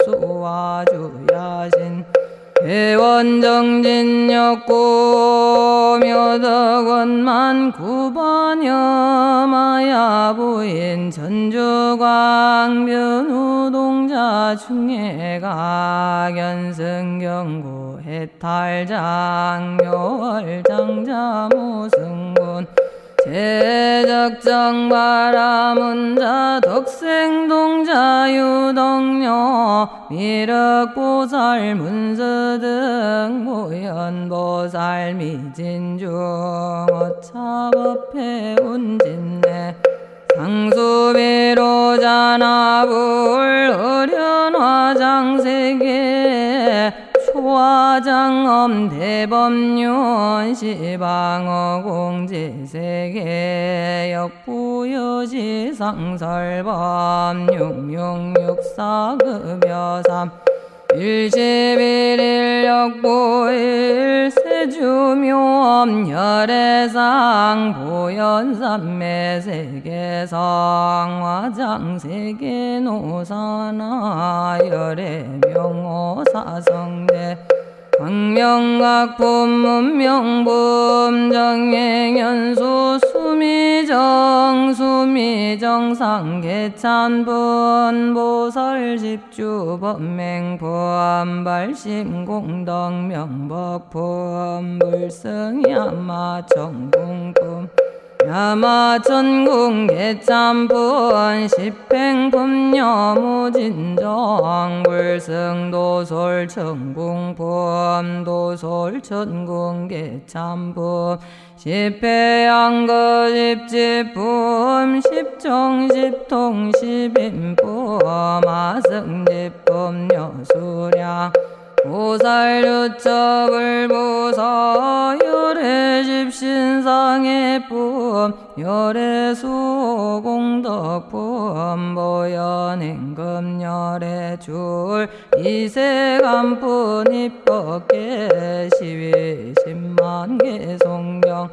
대원정진역고 묘덕원만 구반여마야부인 전주광변우동자 충해가 견승경고 해탈장 묘월장자 모승군 제적정바라문자 덕생동자 유덕녀 미륵보살 문수등 보현보살 미진중 어차법회 운진내 상수비로자나불 어련화장세계 초화장엄 대법륜 시방어 공지세계 역부여시 상설범 6664급여삼 일십일일 역부일 세주묘엄 열애상 보현삼매세계성 화장세계노사나 열애명호사성대 광명각품 문명품 정행연수 수미정 상계찬분 보설집주 법맹품 발심공덕 명법품 불승야마천궁품 야마천궁 개참분 십행품 여무진정 불승도솔 천궁품 도솔천궁 개참품 십회양거집집품 십정십통 십인품 아승집품 여수량 보살유처불보사 열애집신상의품 열애수공덕품 보현행금 열애줄 이세간분 입법계 시위십만개 송경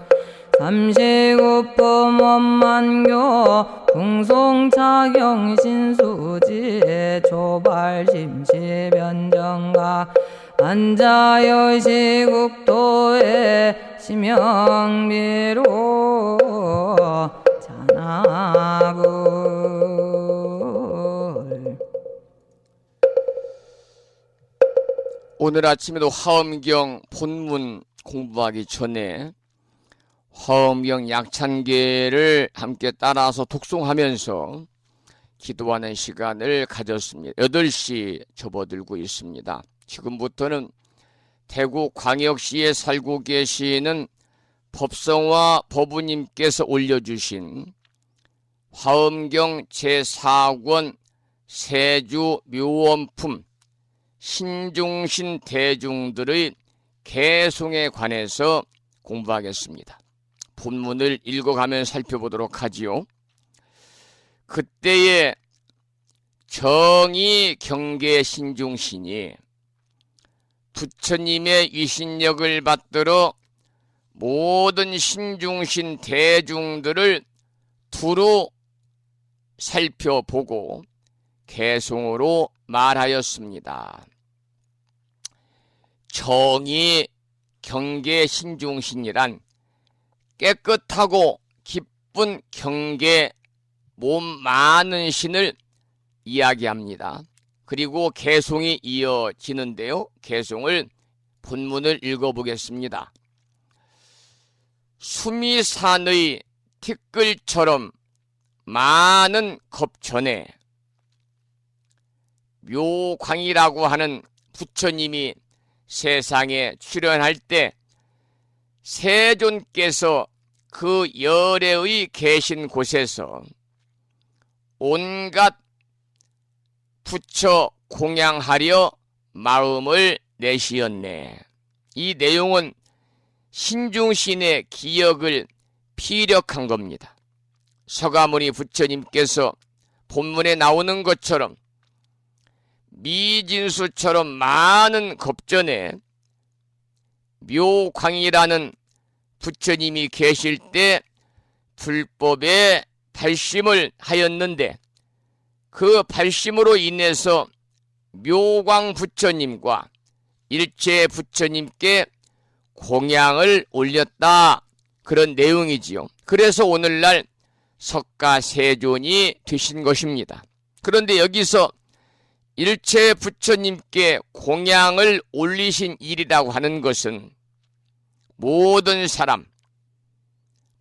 삼시구품 원만교 궁송차경 신수지 초발심시변정가 안자여시국도에 심영비로 잔나불. 오늘 아침에도 화엄경 본문 공부하기 전에 화엄경 약찬계를 함께 따라서 독송하면서 기도하는 시간을 가졌습니다. 8시 접어들고 있습니다. 지금부터는 대구 광역시에 살고 계시는 법성화 법우님께서 올려주신 화엄경 제4권 세주 묘원품 신중신 대중들의 개송에 관해서 공부하겠습니다. 본문을 읽어가며 살펴보도록 하지요. 그때의 정의 경계 신중신이 부처님의 위신력을 받들어 모든 신중신 대중들을 두루 살펴보고 개송으로 말하였습니다. 정의 경계 신중신이란 깨끗하고 기쁜 경계 몸 많은 신을 이야기합니다. 그리고 개송이 이어지는데요. 개송을 본문을 읽어보겠습니다. 수미산의 티끌처럼 많은 겁전에 묘광이라고 하는 부처님이 세상에 출현할 때 세존께서 그 열애의 계신 곳에서 온갖 부처 공양하려 마음을 내시었네. 이 내용은 신중신의 기억을 피력한 겁니다. 서가모니 부처님께서 본문에 나오는 것처럼 미진수처럼 많은 겁전에 묘광이라는 부처님이 계실 때 불법에 발심을 하였는데 그 발심으로 인해서 묘광 부처님과 일체 부처님께 공양을 올렸다. 그런 내용이지요. 그래서 오늘날 석가세존이 되신 것입니다. 그런데 여기서 일체 부처님께 공양을 올리신 일이라고 하는 것은 모든 사람,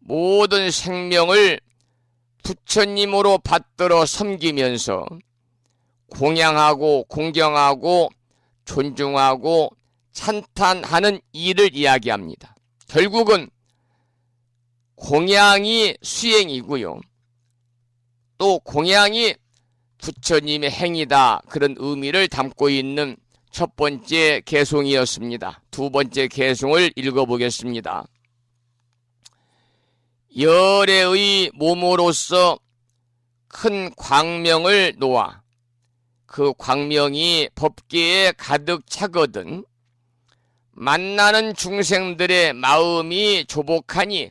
모든 생명을 부처님으로 받들어 섬기면서 공양하고 공경하고 존중하고 찬탄하는 일을 이야기합니다. 결국은 공양이 수행이고요. 또 공양이 부처님의 행위다, 그런 의미를 담고 있는 첫 번째 개송이었습니다. 두 번째 개송을 읽어보겠습니다. 열애의 몸으로서 큰 광명을 놓아 그 광명이 법계에 가득 차거든 만나는 중생들의 마음이 조복하니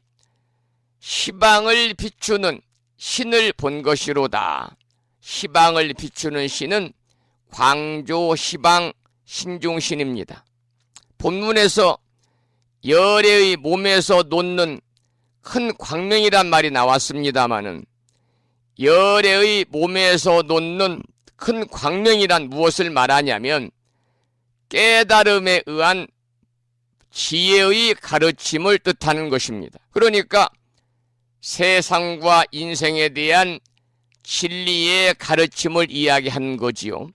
시방을 비추는 신을 본 것이로다. 시방을 비추는 신은 광조 시방 신중신입니다. 본문에서 열애의 몸에서 놓는 큰 광명이란 말이 나왔습니다마는 열애의 몸에서 놓는 큰 광명이란 무엇을 말하냐면 깨달음에 의한 지혜의 가르침을 뜻하는 것입니다. 그러니까 세상과 인생에 대한 진리의 가르침을 이야기하는 거지요.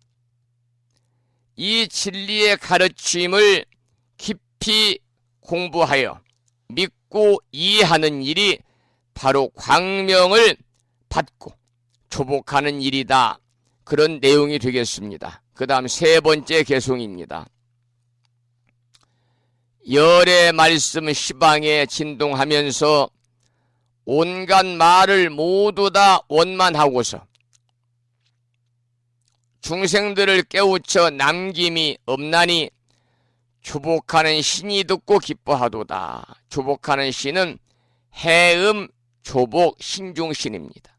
이 진리의 가르침을 깊이 공부하여 믿고 이해하는 일이 바로 광명을 받고 조복하는 일이다. 그런 내용이 되겠습니다. 그 다음 세 번째 개송입니다. 열의 말씀 시방에 진동하면서 온갖 말을 모두 다 원만하고서 중생들을 깨우쳐 남김이 없나니 조복하는 신이 듣고 기뻐하도다. 조복하는 신은 해음 조복 신중신입니다.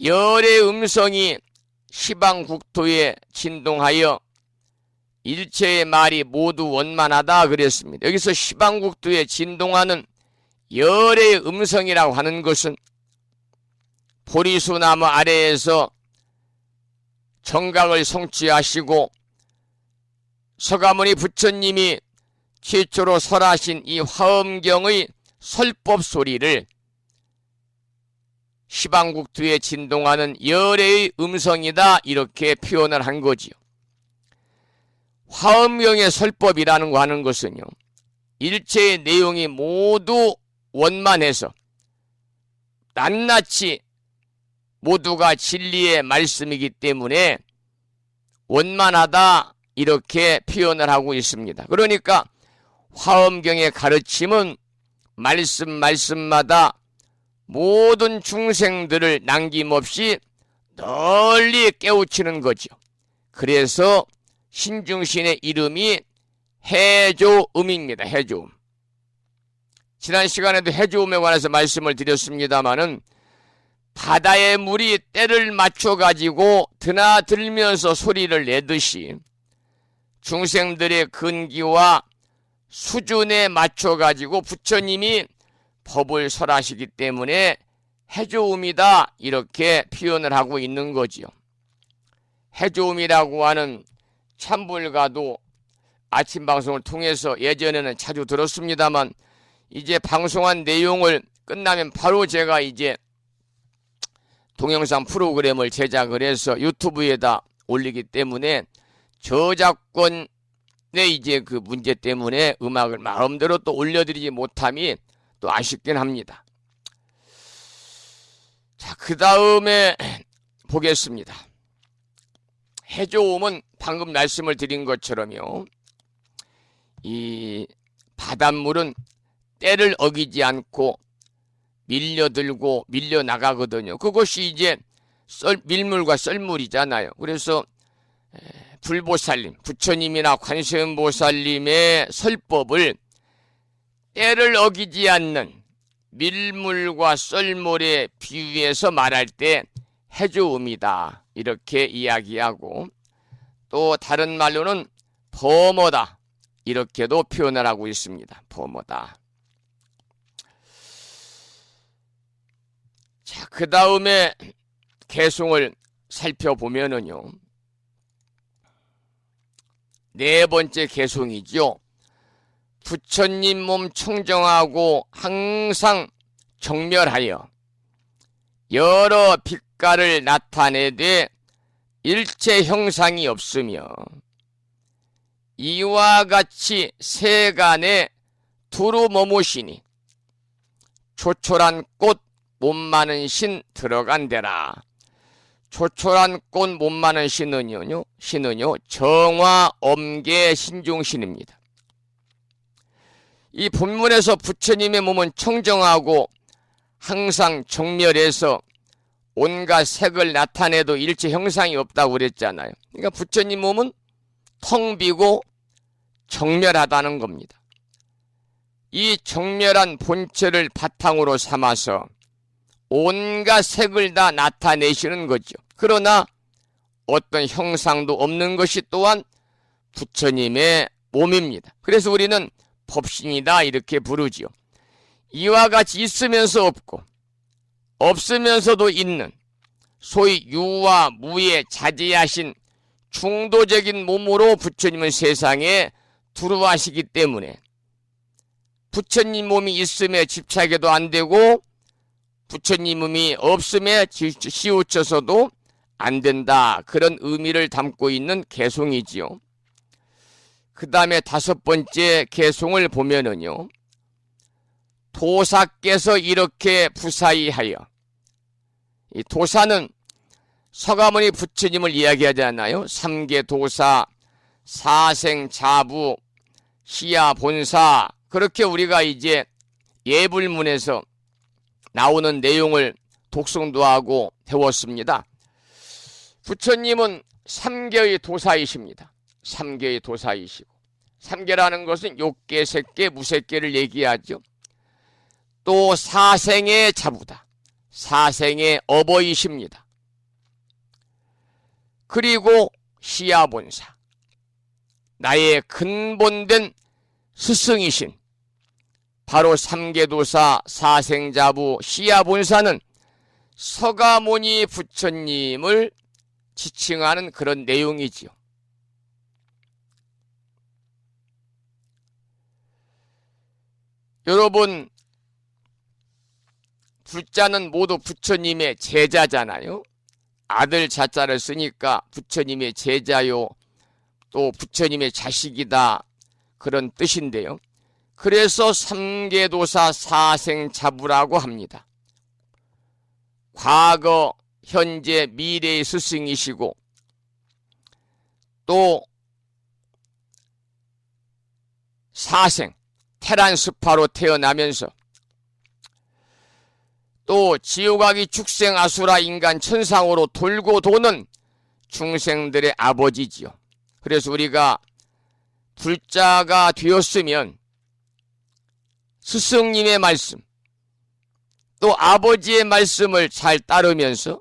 열의 음성이 시방국토에 진동하여 일체의 말이 모두 원만하다 그랬습니다. 여기서 시방국토에 진동하는 열의 음성이라고 하는 것은 보리수나무 아래에서 정각을 성취하시고 서가모니 부처님이 최초로 설하신 이 화엄경의 설법 소리를 시방국토에 진동하는 열의 음성이다, 이렇게 표현을 한 거지요. 화엄경의 설법이라는 거 하는 것은요, 일체의 내용이 모두 원만해서 낱낱이 모두가 진리의 말씀이기 때문에 원만하다, 이렇게 표현을 하고 있습니다. 그러니까 화엄경의 가르침은 말씀마다 모든 중생들을 남김없이 널리 깨우치는 거죠. 그래서 신중신의 이름이 해조음입니다. 해조음. 지난 시간에도 해조음에 관해서 말씀을 드렸습니다마는 바다의 물이 때를 맞춰가지고 드나들면서 소리를 내듯이 중생들의 근기와 수준에 맞춰가지고 부처님이 법을 설하시기 때문에 해조음이다, 이렇게 표현을 하고 있는 거지요. 해조음이라고 하는 참불가도 아침 방송을 통해서 예전에는 자주 들었습니다만 이제 방송한 내용을 끝나면 바로 제가 이제 동영상 프로그램을 제작을 해서 유튜브에다 올리기 때문에 저작권의 이제 그 문제 때문에 음악을 마음대로 또 올려드리지 못함이 또 아쉽긴 합니다. 자, 그 다음에 보겠습니다. 해조음은 방금 말씀을 드린 것처럼요, 이 바닷물은 때를 어기지 않고 밀려들고 밀려나가거든요. 그것이 이제 밀물과 썰물이잖아요. 그래서 불보살님, 부처님이나 관세음보살님의 설법을 때를 어기지 않는 밀물과 썰물에 비유해서 말할 때 해조음이다, 이렇게 이야기하고, 또 다른 말로는 범어다, 이렇게도 표현을 하고 있습니다. 범어다. 자, 그 다음에 개송을 살펴보면은요, 네 번째 개송이죠. 부처님 몸 청정하고 항상 정멸하여 여러 빛깔을 나타내되 일체 형상이 없으며 이와 같이 세간에 두루 머무시니 초촐한 꽃 몸 많은 신 들어간대라. 초촐한 꽃 몸 많은 신은요 정화 엄계 신중신입니다. 이 본문에서 부처님의 몸은 청정하고 항상 정멸해서 온갖 색을 나타내도 일체 형상이 없다고 그랬잖아요. 그러니까 부처님 몸은 텅 비고 정멸하다는 겁니다. 이 정멸한 본체를 바탕으로 삼아서 온갖 색을 다 나타내시는 거죠. 그러나 어떤 형상도 없는 것이 또한 부처님의 몸입니다. 그래서 우리는 법신이다 이렇게 부르지요. 이와 같이 있으면서 없고 없으면서도 있는 소위 유와 무에 자제하신 중도적인 몸으로 부처님은 세상에 두루하시기 때문에 부처님 몸이 있음에 집착해도 안 되고 부처님 몸이 없음에 치우쳐서도 안 된다. 그런 의미를 담고 있는 개송이지요. 그 다음에 5번째 개송을 보면은요. 도사께서 이렇게 부사이하여, 이 도사는 서가모니 부처님을 이야기하잖아요. 삼계도사, 사생자부, 시야본사, 그렇게 우리가 이제 예불문에서 나오는 내용을 독송도 하고 배웠습니다. 부처님은 3계의 도사이십니다. 3계의 도사이시고, 3계라는 것은 욕계, 색계, 무색계를 얘기하죠. 또 사생의 자부다. 사생의 어버이십니다. 그리고 시야본사, 나의 근본된 스승이신 바로 삼계도사, 사생자부, 시야본사는 서가모니 부처님을 지칭하는 그런 내용이지요. 여러분, 불자는 모두 부처님의 제자잖아요. 아들 자자를 쓰니까 부처님의 제자요, 또 부처님의 자식이다, 그런 뜻인데요. 그래서 삼계도사 사생자부라고 합니다. 과거, 현재, 미래의 스승이시고 또 사생, 테란스파로 태어나면서 또 지옥아기 축생 아수라 인간 천상으로 돌고 도는 중생들의 아버지지요. 그래서 우리가 불자가 되었으면 스승님의 말씀 또 아버지의 말씀을 잘 따르면서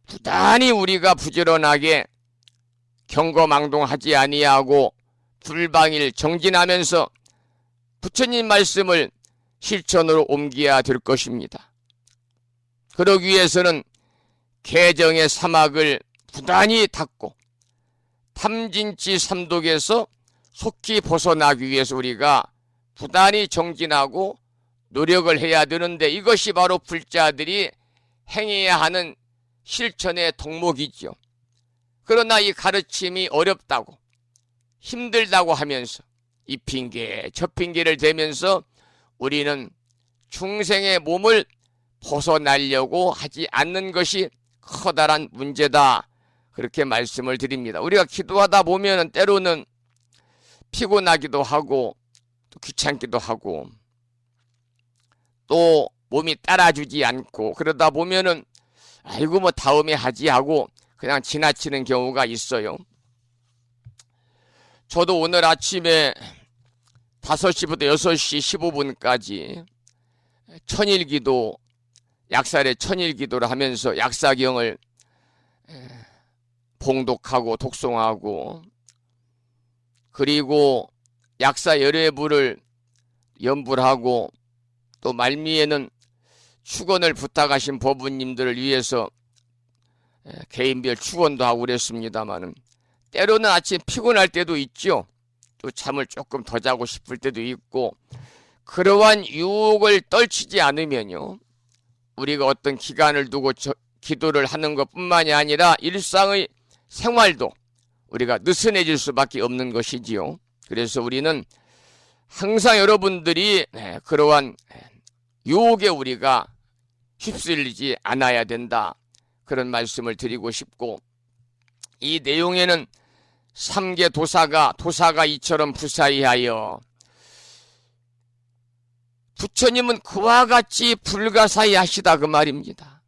부단히 우리가 부지런하게 경거망동하지 아니하고 불방일 정진하면서 부처님 말씀을 실천으로 옮겨야 될 것입니다. 그러기 위해서는 개정의 사막을 부단히 닫고 탐진치 삼독에서 속히 벗어나기 위해서 우리가 부단히 정진하고 노력을 해야 되는데, 이것이 바로 불자들이 행해야 하는 실천의 덕목이죠. 그러나 이 가르침이 어렵다고 힘들다고 하면서 이 핑계 저 핑계를 대면서 우리는 중생의 몸을 벗어나려고 하지 않는 것이 커다란 문제다, 그렇게 말씀을 드립니다. 우리가 기도하다 보면 때로는 피곤하기도 하고 또 귀찮기도 하고 또 몸이 따라주지 않고 그러다 보면은 아이고 뭐 다음에 하지 하고 그냥 지나치는 경우가 있어요. 저도 오늘 아침에 5시부터 6시 15분까지 천일기도, 약살의 천일기도를 하면서 약사경을 봉독하고 독송하고, 그리고 약사 열애부를 연불 하고, 또 말미에는 축원을 부탁하신 법부님들을 위해서 개인별 축원도 하고 그랬습니다만은 때로는 아침 피곤할 때도 있죠. 또 잠을 조금 더 자고 싶을 때도 있고, 그러한 유혹을 떨치지 않으면요, 우리가 어떤 기간을 두고 기도를 하는 것뿐만이 아니라 일상의 생활도 우리가 느슨해질 수밖에 없는 것이지요. 그래서 우리는 항상 여러분들이 그러한 유혹에 우리가 휩쓸리지 않아야 된다, 그런 말씀을 드리고 싶고, 이 내용에는 3개 도사가 이처럼 부사이하여, 부처님은 그와 같이 불가사의 하시다 그 말입니다.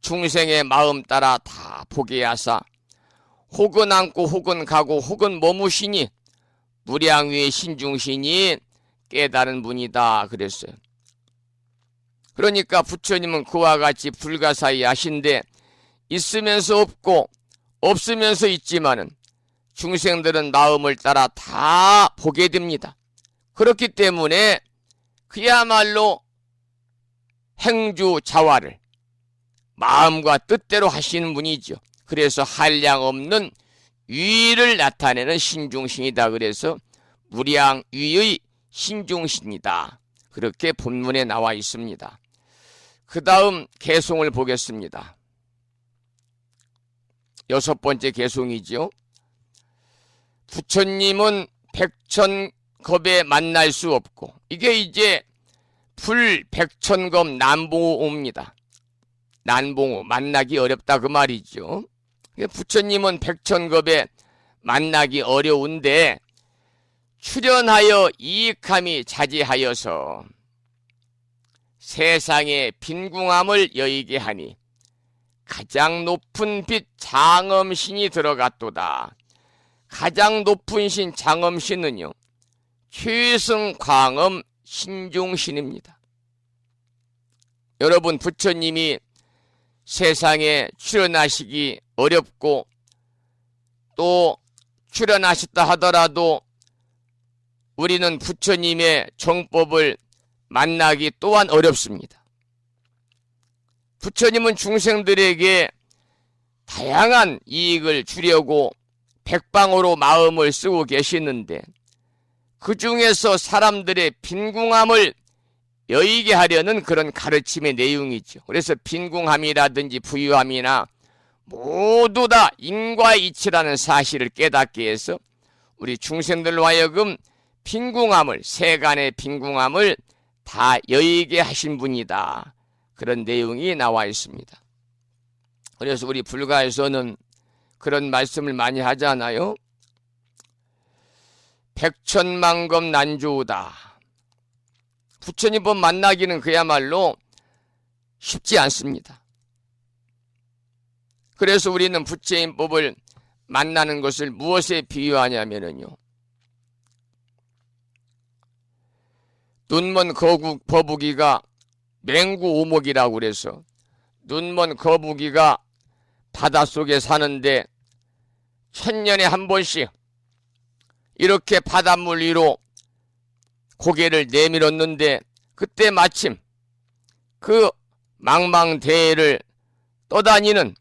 중생의 마음 따라 다 보게 하사 혹은 앉고 혹은 가고 혹은 머무시니 무량 위의 신중신이 깨달은 분이다 그랬어요. 그러니까 부처님은 그와 같이 불가사의 하신데, 있으면서 없고 없으면서 있지만은 중생들은 마음을 따라 다 보게 됩니다. 그렇기 때문에 그야말로 행주자화를 마음과 뜻대로 하시는 분이죠. 그래서 한량없는 위를 나타내는 신중신이다. 그래서 무량위의 신중신이다, 그렇게 본문에 나와 있습니다. 그 다음 개송을 보겠습니다. 6번째 개송이죠. 부처님은 백천겁에 만날 수 없고, 이게 이제 불백천겁 난봉호입니다. 난봉호, 만나기 어렵다 그 말이죠. 부처님은 백천겁에 만나기 어려운데 출연하여 이익함이 자제하여서 세상의 빈궁함을 여의게 하니 가장 높은 빛 장엄신이 들어갔도다. 가장 높은 신 장엄신은요, 최승광엄 신중신입니다. 여러분, 부처님이 세상에 출연하시기 어렵고 또 출연하셨다 하더라도 우리는 부처님의 정법을 만나기 또한 어렵습니다. 부처님은 중생들에게 다양한 이익을 주려고 백방으로 마음을 쓰고 계시는데, 그 중에서 사람들의 빈궁함을 여의게 하려는 그런 가르침의 내용이죠. 그래서 빈궁함이라든지 부유함이나 모두 다 인과이치라는 사실을 깨닫게 해서 우리 중생들로 하여금 빈궁함을, 세간의 빈궁함을 다 여의게 하신 분이다, 그런 내용이 나와 있습니다. 그래서 우리 불가에서는 그런 말씀을 많이 하잖아요. 백천만겁 난조다. 부처님 법 만나기는 그야말로 쉽지 않습니다. 그래서 우리는 부처님 법을 만나는 것을 무엇에 비유하냐면요, 눈먼 거북이가 맹구 오목이라고 그래서, 눈먼 거북이가 바닷속에 사는데 1000년에 한 번씩 이렇게 바닷물 위로 고개를 내밀었는데, 그때 마침 그 망망대해를 떠다니는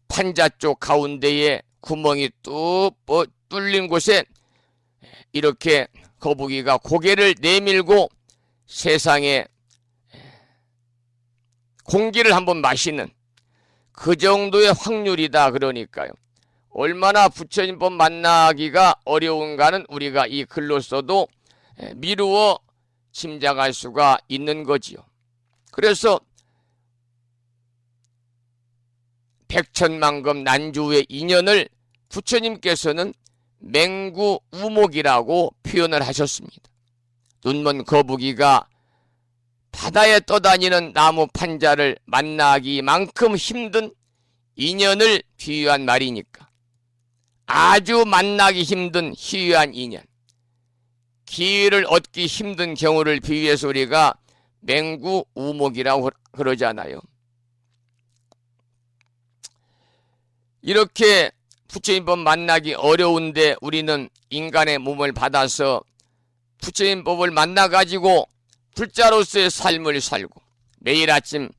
판자 쪽 가운데에 구멍이 뚝 뚫린 곳에 이렇게 거북이가 고개를 내밀고 세상에 공기를 한번 마시는 그 정도의 확률이다. 그러니까요, 얼마나 부처님 법 만나기가 어려운가는 우리가 이 글로써도 미루어 짐작할 수가 있는 거지요. 그래서 백천만겁 난조의 인연을 부처님께서는 맹구우목이라고 표현을 하셨습니다. 눈먼 거북이가 바다에 떠다니는 나무 판자를 만나기만큼 힘든 인연을 비유한 말이니까, 아주 만나기 힘든 희귀한 인연, 기회를 얻기 힘든 경우를 비유해서 우리가 맹구우목이라고 그러잖아요. 이렇게 부처님 법 만나기 어려운데 우리는 인간의 몸을 받아서 부처님 법을 만나가지고 불자로서의 삶을 살고, 매일 아침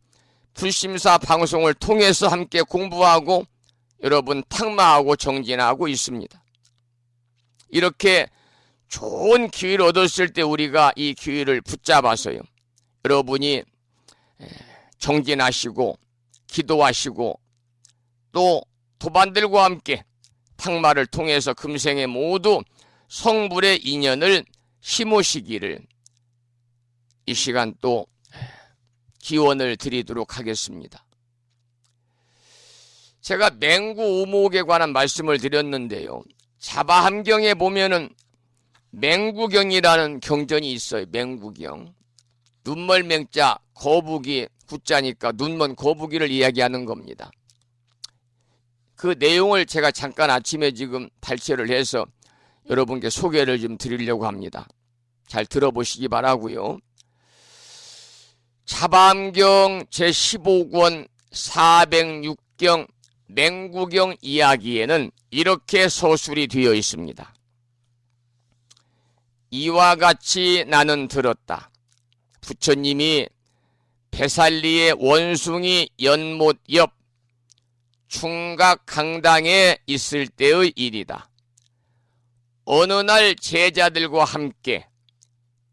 불심사 방송을 통해서 함께 공부하고 여러분 탁마하고 정진하고 있습니다. 이렇게 좋은 기회를 얻었을 때 우리가 이 기회를 붙잡아서요, 여러분이 정진하시고 기도하시고 또 도반들과 함께 탁마를 통해서 금생에 모두 성불의 인연을 심으시기를 이 시간 또 기원을 드리도록 하겠습니다. 제가 맹구 우목에 관한 말씀을 드렸는데요, 자바함경에 보면은 맹구경이라는 경전이 있어요. 맹구경. 눈멀 맹자, 거북이 구자니까 눈먼 거북이를 이야기하는 겁니다. 그 내용을 제가 잠깐 아침에 지금 발췌를 해서 여러분께 소개를 좀 드리려고 합니다. 잘 들어보시기 바라고요. 자바함경 제15권 406경 맹구경 이야기에는 이렇게 서술이 되어 있습니다. 이와 같이 나는 들었다. 부처님이 배살리의 원숭이 연못 옆 충각 강당에 있을 때의 일이다. 어느 날 제자들과 함께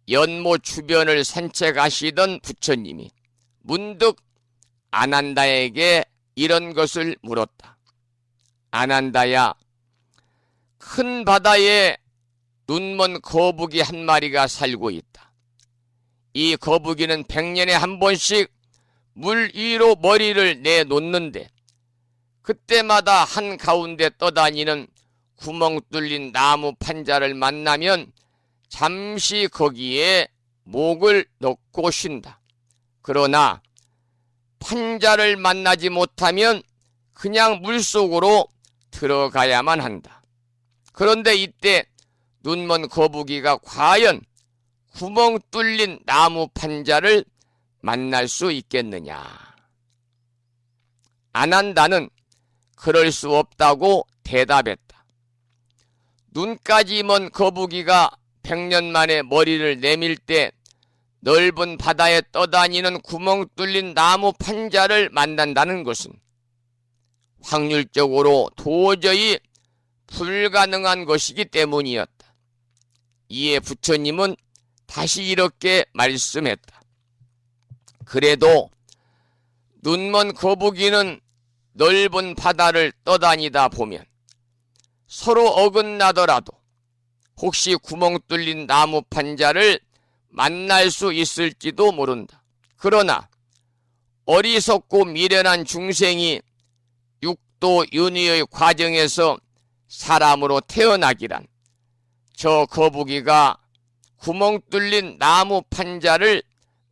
연못 주변을 산책하시던 부처님이 문득 아난다에게 이런 것을 물었다. 아난다야, 큰 바다에 눈먼 거북이 한 마리가 살고 있다. 이 거북이는 100년에 한 번씩 물 위로 머리를 내놓는데 그때마다 한가운데 떠다니는 구멍 뚫린 나무 판자를 만나면 잠시 거기에 목을 넣고 쉰다. 그러나 판자를 만나지 못하면 그냥 물속으로 들어가야만 한다. 그런데 이때 눈먼 거북이가 과연 구멍 뚫린 나무 판자를 만날 수 있겠느냐? 아난다는 그럴 수 없다고 대답했다. 눈까지 먼 거북이가 100년 만에 머리를 내밀 때 넓은 바다에 떠다니는 구멍 뚫린 나무 판자를 만난다는 것은 확률적으로 도저히 불가능한 것이기 때문이었다. 이에 부처님은 다시 이렇게 말씀했다. 그래도 눈먼 거북이는 넓은 바다를 떠다니다 보면 서로 어긋나더라도 혹시 구멍 뚫린 나무 판자를 만날 수 있을지도 모른다. 그러나 어리석고 미련한 중생이 육도 윤회의 과정에서 사람으로 태어나기란 저 거북이가 구멍 뚫린 나무 판자를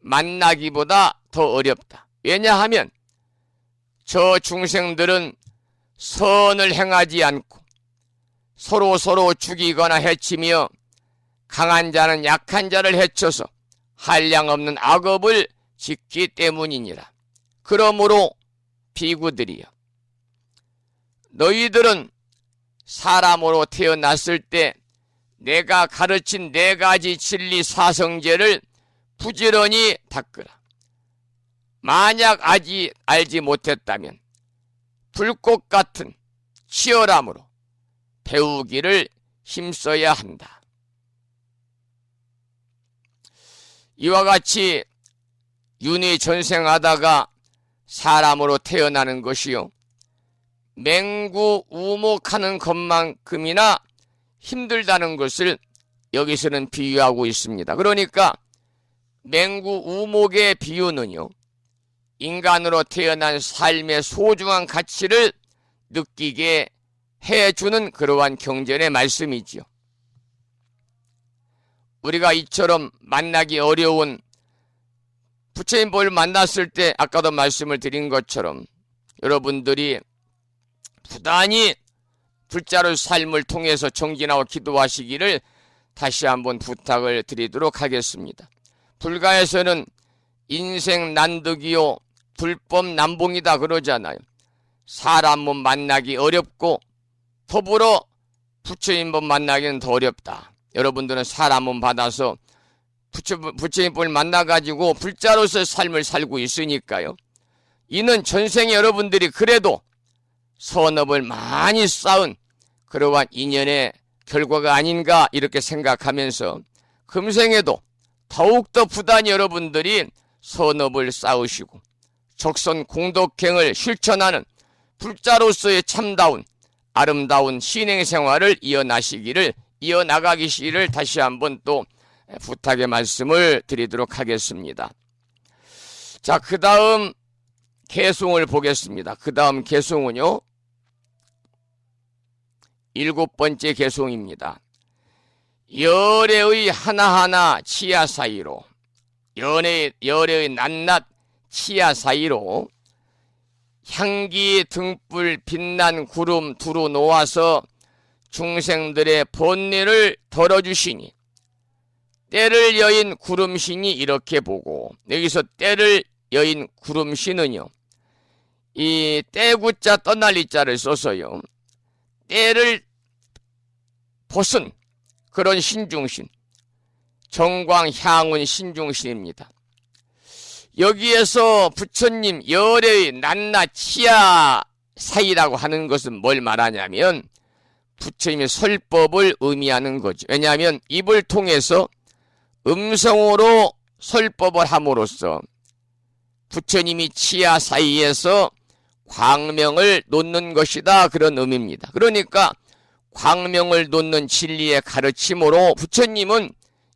만나기보다 더 어렵다. 왜냐하면 저 중생들은 선을 행하지 않고 서로 죽이거나 해치며 강한 자는 약한 자를 해쳐서 한량없는 악업을 짓기 때문이니라. 그러므로 비구들이여, 너희들은 사람으로 태어났을 때 내가 가르친 4가지 진리 사성제를 부지런히 닦으라. 만약 아직 알지 못했다면 불꽃 같은 치열함으로 배우기를 힘써야 한다. 이와 같이 윤회 전생하다가 사람으로 태어나는 것이요, 맹구 우목하는 것만큼이나 힘들다는 것을 여기서는 비유하고 있습니다. 그러니까 맹구 우목의 비유는요, 인간으로 태어난 삶의 소중한 가치를 느끼게 해주는 그러한 경전의 말씀이지요. 우리가 이처럼 만나기 어려운 부처님 볼 만났을 때 아까도 말씀을 드린 것처럼 여러분들이 부단히 불자로 삶을 통해서 정진하고 기도하시기를 다시 한번 부탁을 드리도록 하겠습니다. 불가에서는 인생 난득이요 불법 남봉이다 그러잖아요. 사람 몸 만나기 어렵고 더불어 부처님 법 만나기는 더 어렵다. 여러분들은 사람 몸 받아서 부처님 법을 만나가지고 불자로서의 삶을 살고 있으니까요. 이는 전생에 여러분들이 그래도 선업을 많이 쌓은 그러한 인연의 결과가 아닌가 이렇게 생각하면서 금생에도 더욱더 부단히 여러분들이 선업을 쌓으시고 적선 공덕행을 실천하는 불자로서의 참다운 아름다운 신행 생활을 이어나가기를 다시 한번 또 부탁의 말씀을 드리도록 하겠습니다. 자, 그 다음 개송을 보겠습니다. 그 다음 개송은요, 7번째 개송입니다. 열애의 하나하나 치아 사이로, 열애의 낱낱 치아 사이로 향기 등불 빛난 구름 두루 놓아서 중생들의 번뇌를 덜어주시니 때를 여인 구름신이 이렇게 보고, 여기서 때를 여인 구름신은요, 이 때구자 떠날리자를 써서요, 때를 벗은 그런 신중신, 정광향운 신중신입니다. 여기에서 부처님 열의 낱낱 치아 사이라고 하는 것은 뭘 말하냐면 부처님의 설법을 의미하는 거죠. 왜냐하면 입을 통해서 음성으로 설법을 함으로써 부처님이 치아 사이에서 광명을 놓는 것이다, 그런 의미입니다. 그러니까 광명을 놓는 진리의 가르침으로 부처님은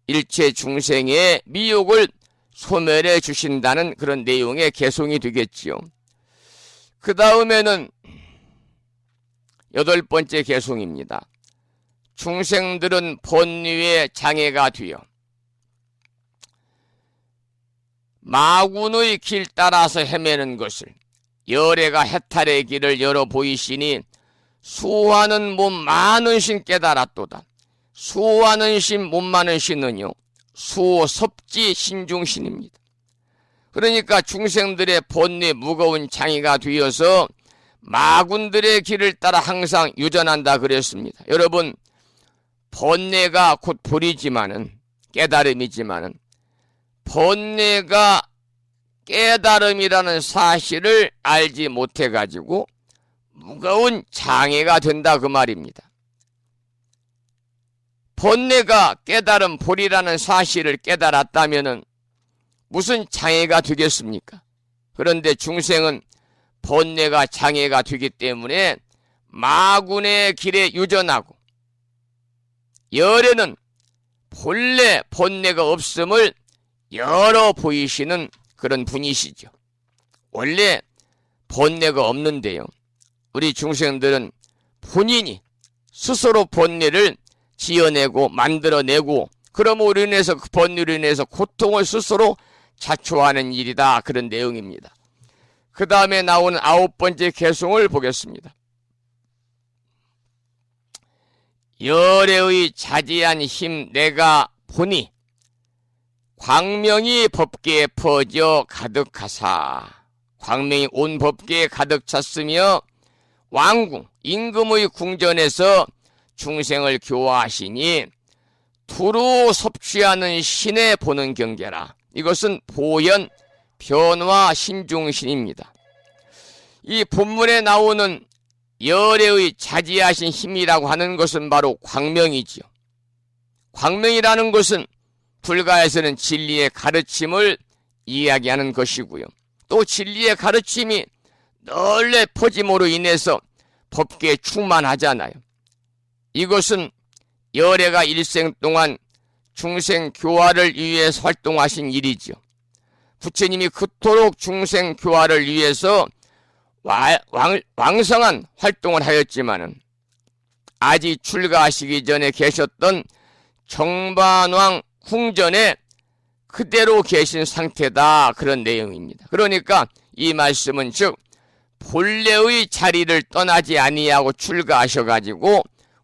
일체 중생의 미혹을 소멸해 주신다는 그런 내용의 개송이 되겠지요. 그 다음에는 8번째 개송입니다. 중생들은 번뇌의 장애가 되어 마군의 길 따라서 헤매는 것을 열애가 해탈의 길을 열어 보이시니 수하는 몸 많은 신 깨달았도다. 수하는 신 몸 많은 신은요, 수섭지 신중신입니다. 그러니까 중생들의 번뇌 무거운 장애가 되어서 마군들의 길을 따라 항상 유전한다 그랬습니다. 여러분, 번뇌가 곧 불이지만은, 깨달음이지만은, 번뇌가 깨달음이라는 사실을 알지 못해가지고 무거운 장애가 된다 그 말입니다. 번뇌가 깨달음 불이라는 사실을 깨달았다면은 무슨 장애가 되겠습니까? 그런데 중생은 번뇌가 장애가 되기 때문에 마군의 길에 유전하고, 열애는 본래 번뇌가 없음을 열어 보이시는 그런 분이시죠. 원래 번뇌가 없는데요, 우리 중생들은 본인이 스스로 번뇌를 지어내고 만들어내고, 그러므로 인해서 그 번뇌로 인해서 고통을 스스로 자초하는 일이다, 그런 내용입니다. 그 다음에 나오는 9번째 개송을 보겠습니다. 열애의 자지한 힘 내가 보니 광명이 법계에 퍼져 가득하사. 광명이 온 법계에 가득 찼으며 왕궁 임금의 궁전에서 중생을 교화하시니 두루 섭취하는 신에 보는 경계라. 이것은 보현 변화 신중신입니다. 이 본문에 나오는 열애의 자지하신 힘이라고 하는 것은 바로 광명이지요. 광명이라는 것은 불가에서는 진리의 가르침을 이야기하는 것이고요. 또 진리의 가르침이 널리 퍼짐으로 인해서 법계에 충만하잖아요. 이것은 열애가 일생 동안 중생 교화를 위해서 활동하신 일이죠. 부처님이 그토록 중생 교화를 위해서 왕성한 활동을 하였지만은 아직 출가하시기 전에 계셨던 정반왕 궁전에 그대로 계신 상태다, 그런 내용입니다. 그러니까 이 말씀은 즉 본래의 자리를 떠나지 아니하고 출가하셔가지고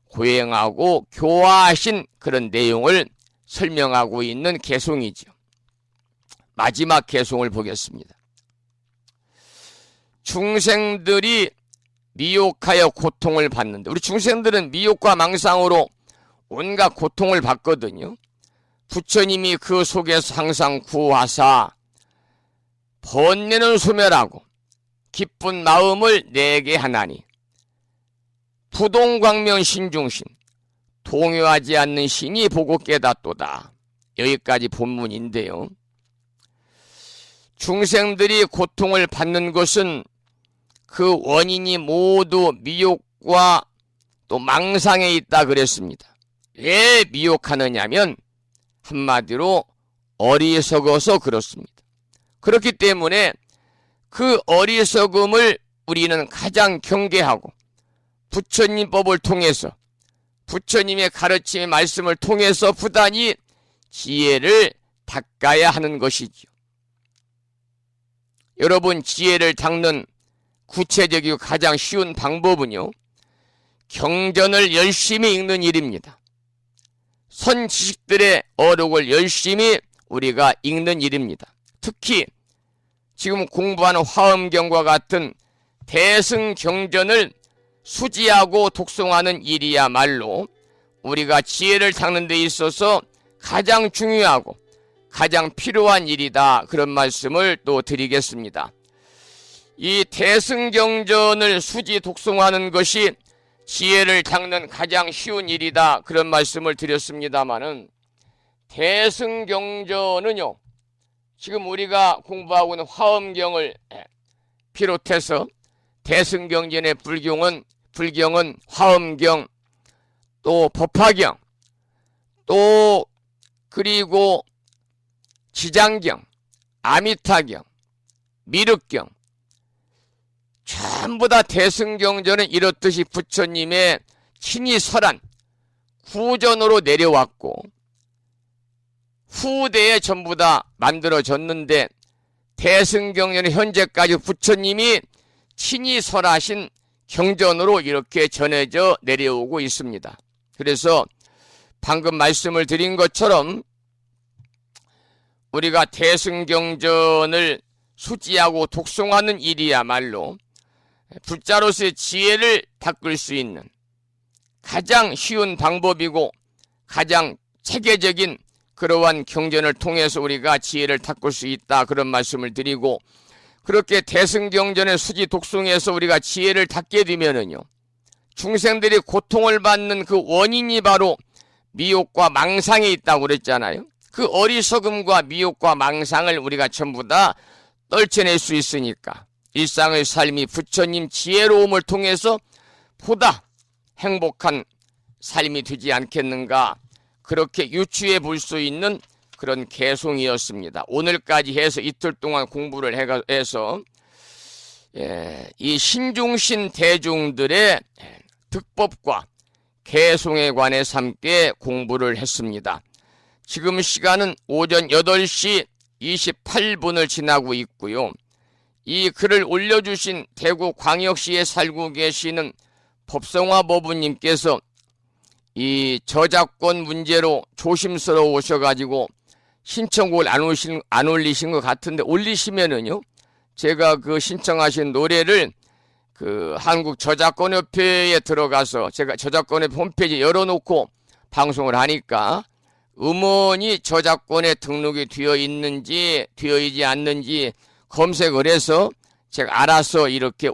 고행하고 교화하신 그런 내용을 설명하고 있는 개송이죠. 마지막 개송을 보겠습니다. 중생들이 미혹하여 고통을 받는데, 우리 중생들은 미혹과 망상으로 온갖 고통을 받거든요. 부처님이 그 속에서 항상 구하사 번뇌는 소멸하고 기쁜 마음을 내게 하나니 부동광명 신중신 동요하지 않는 신이 보고 깨닫도다. 여기까지 본문인데요. 중생들이 고통을 받는 것은 그 원인이 모두 미혹과 또 망상에 있다 그랬습니다. 왜 미혹하느냐면 한마디로 어리석어서 그렇습니다. 그렇기 때문에 그 어리석음을 우리는 가장 경계하고 부처님 법을 통해서 부처님의 가르침의 말씀을 통해서 부단히 지혜를 닦아야 하는 것이지요. 여러분, 지혜를 닦는 구체적이고 가장 쉬운 방법은요, 경전을 열심히 읽는 일입니다. 선지식들의 어록을 열심히 우리가 읽는 일입니다. 특히 지금 공부하는 화엄경과 같은 대승경전을 수지하고 독송하는 일이야말로 우리가 지혜를 닦는 데 있어서 가장 중요하고 가장 필요한 일이다. 그런 말씀을 또 드리겠습니다. 이 대승경전을 수지 독송하는 것이 지혜를 닦는 가장 쉬운 일이다. 그런 말씀을 드렸습니다마는 대승경전은요, 지금 우리가 공부하고 있는 화엄경을 비롯해서 대승경전의 불경은 화엄경, 또 법화경, 또 그리고 지장경, 아미타경, 미륵경, 전부 다 대승경전은 이렇듯이 부처님의 친히 설한 후전으로 내려왔고 후대에 전부 다 만들어졌는데 대승경전은 현재까지 부처님이 친히 설하신 경전으로 이렇게 전해져 내려오고 있습니다. 그래서 방금 말씀을 드린 것처럼 우리가 대승경전을 수지하고 독송하는 일이야말로 불자로서의 지혜를 닦을 수 있는 가장 쉬운 방법이고 가장 체계적인 그러한 경전을 통해서 우리가 지혜를 닦을 수 있다. 그런 말씀을 드리고, 그렇게 대승경전의 수지 독송에서 우리가 지혜를 닦게 되면은요, 중생들이 고통을 받는 그 원인이 바로 미혹과 망상에 있다고 그랬잖아요. 그 어리석음과 미혹과 망상을 우리가 전부 다 떨쳐낼 수 있으니까 일상의 삶이 부처님 지혜로움을 통해서 보다 행복한 삶이 되지 않겠는가, 그렇게 유추해 볼 수 있는 그런 개송이었습니다. 오늘까지 해서 이틀 동안 공부를 해서 이 신중신 대중들의 득법과 개송에 관해서 함께 공부를 했습니다. 지금 시간은 오전 8시 28분을 지나고 있고요. 이 글을 올려주신 대구 광역시에 살고 계시는 법성화 법우님께서 이 저작권 문제로 조심스러우셔가지고 신청곡을 안 올리신 것 같은데, 올리시면은요, 제가 그 신청하신 노래를 그 한국저작권협회에 들어가서 제가 저작권협회 홈페이지 열어놓고 방송을 하니까 음원이 저작권에 등록이 되어 있는지 되어 있지 않는지 검색을 해서 제가 알아서 이렇게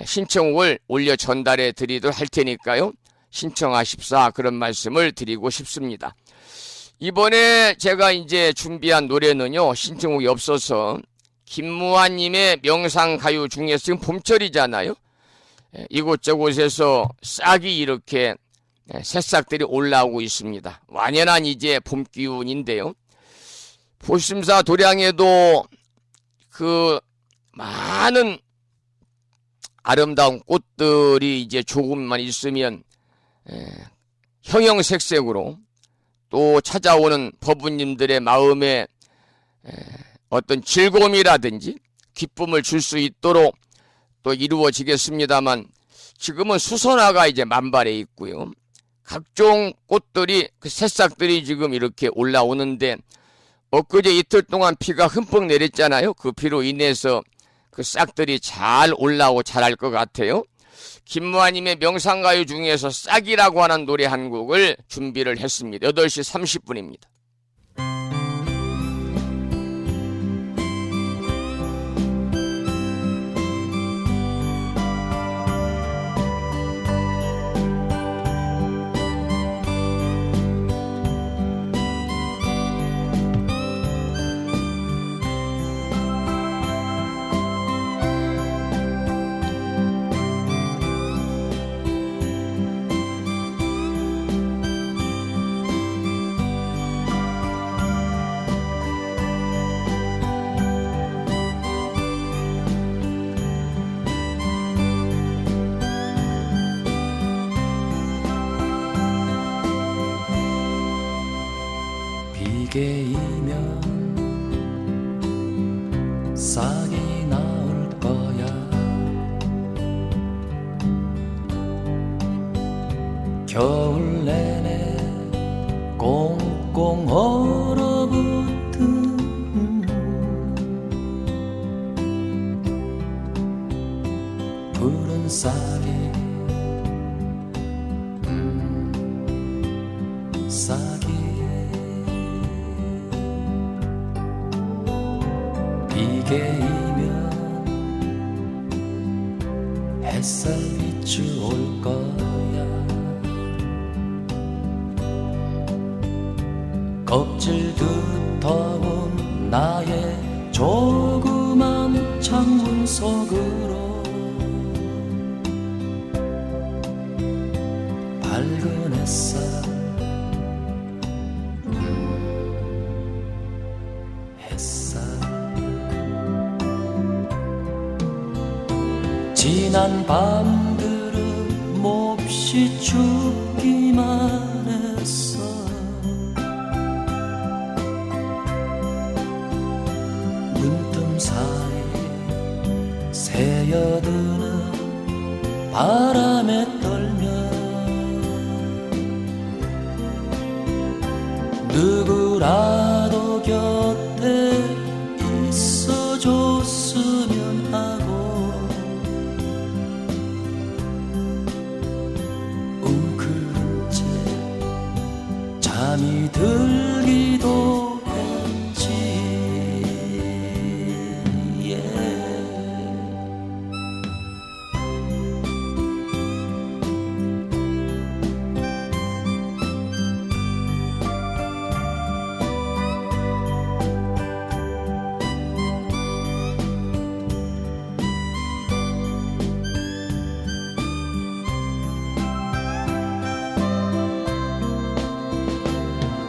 신청곡을 올려 전달해 드리도록 할 테니까요, 신청하십사. 그런 말씀을 드리고 싶습니다. 이번에 제가 이제 준비한 노래는요, 신청곡이 없어서 김무환님의 명상가요 중에서 지금 봄철이잖아요. 이곳저곳에서 싹이 이렇게 새싹들이 올라오고 있습니다. 완연한 이제 봄 기운인데요. 보심사 도량에도 그 많은 아름다운 꽃들이 이제 조금만 있으면 형형색색으로 또 찾아오는 법우님들의 마음에 어떤 즐거움이라든지 기쁨을 줄 수 있도록 또 이루어지겠습니다만, 지금은 수선화가 이제 만발해 있고요. 각종 꽃들이, 그 새싹들이 지금 이렇게 올라오는데, 엊그제 이틀 동안 비가 흠뻑 내렸잖아요. 그 비로 인해서 그 싹들이 잘 올라오고 자랄 것 같아요. 김무환님의 명상가요 중에서 싹이라고 하는 노래 한 곡을 준비를 했습니다. 8시 30분입니다. 비개이면 싹이 나올 거야. 겨울 내내 꽁꽁 얼어붙은 푸른 싹이 싹이 비개이면 햇살 비추올 거야. 껍질 두터운 나의 조그만 창문 속으로 밝은 햇살 햇살 지난 밤들은 몹시 춥기만 했어. 문틈사이 새어드는 바람에 떨며 누구라도 곁에 있어줬으면 하고 웅크린 채 잠이 들기도 했지.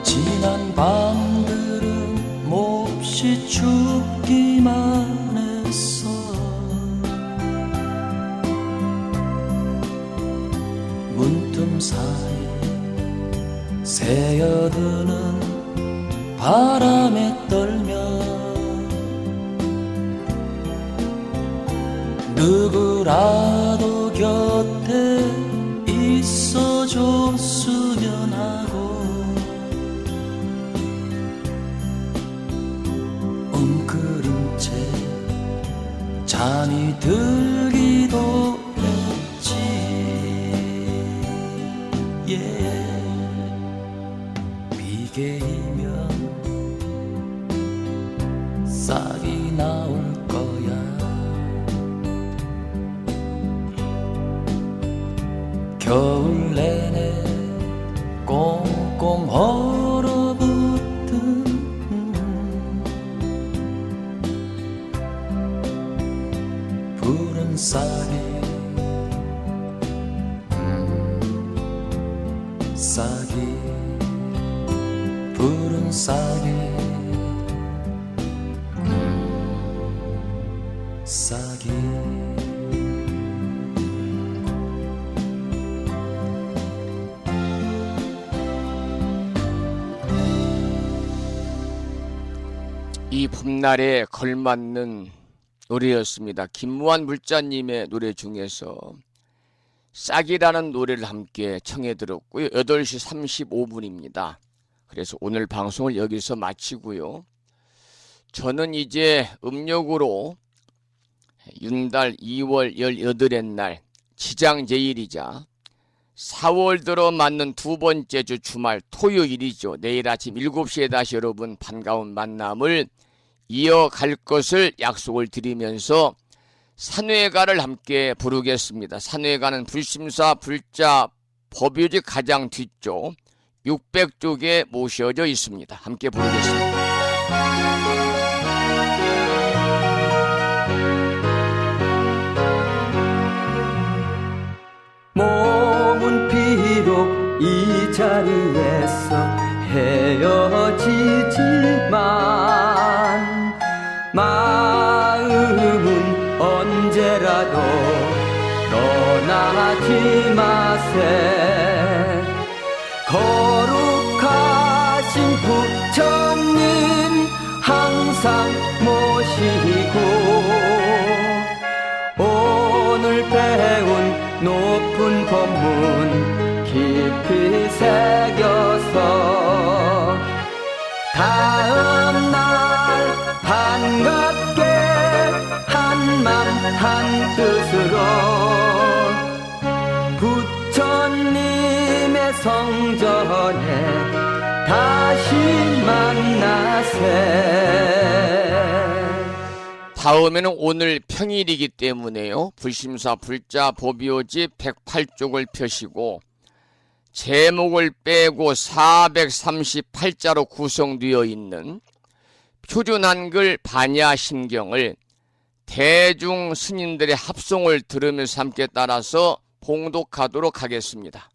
지난 밤들은 몹시 춥기만 했어. 문틈사이 새어드는 바람에 떨며 누구라도 곁에 있어줬으면 하고 웅크린 채 잠이 들기도 했지. 비개이면 싹이 나올 거야. 겨울 내내 꽁꽁 얼어붙은 푸른 싹이 싹이 푸른 싹이 싹이 이 봄날에 걸맞는 노래였습니다. 김무한 물자님의 노래 중에서 싹이라는 노래를 함께 청해 들었고요. 8시 35분입니다. 그래서 오늘 방송을 여기서 마치고요. 저는 이제 음력으로 윤달 2월 18의 날 지장제일이자 4월 들어 맞는 두 번째 주 주말 토요일이죠. 내일 아침 7시에 다시 여러분 반가운 만남을 이어갈 것을 약속을 드리면서 산회가를 함께 부르겠습니다. 산회가는 불심사 불자 법요지 가장 뒤쪽 600쪽에 모셔져 있습니다. 함께 부르겠습니다. 몸은 비록 이 자리에서 헤어지지만 마음은 언제라도 떠나지 마세. 거룩하신 부처님 항상 모시고 오늘 배운 높은 법문 깊이 새겨서 다음날 반갑게 한맘 한뜻으로 부처님의 성전에 다시 만나세. 다음에는 오늘 평일이기 때문에요. 불심사 불자 법요지 108쪽을 펴시고 제목을 빼고 438자로 구성되어 있는 표준 한글 반야심경을 대중 스님들의 합송을 들으면서 함께 따라서 봉독하도록 하겠습니다.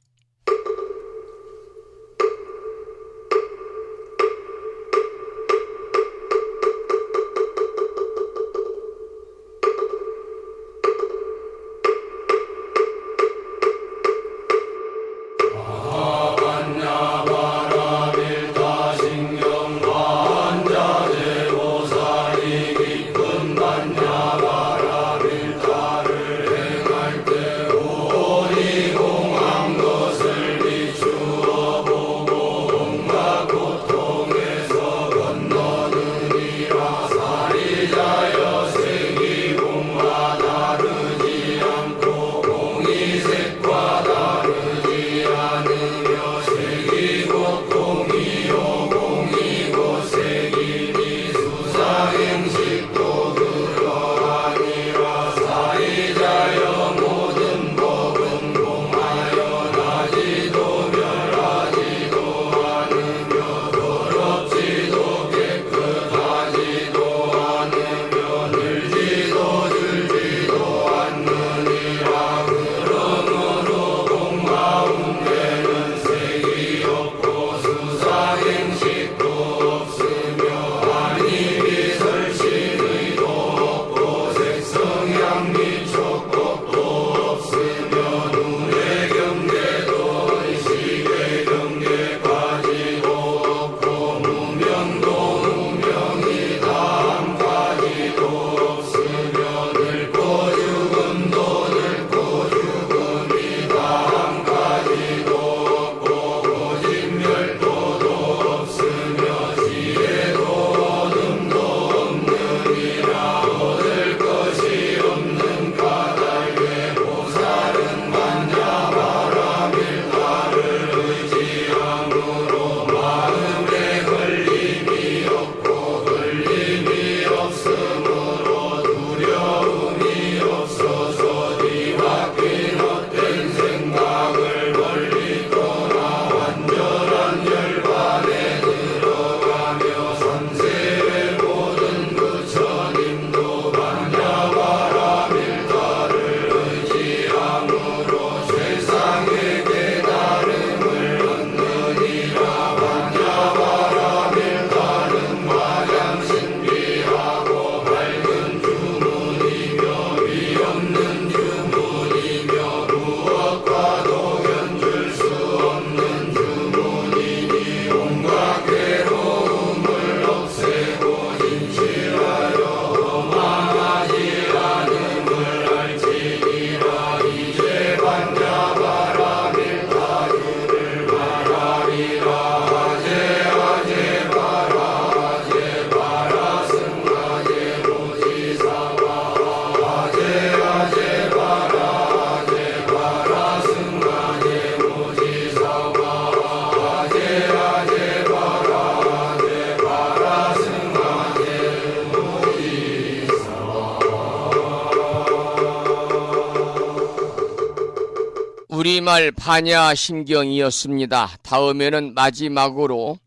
우리말 반야심경이었습니다. 다음에는 마지막으로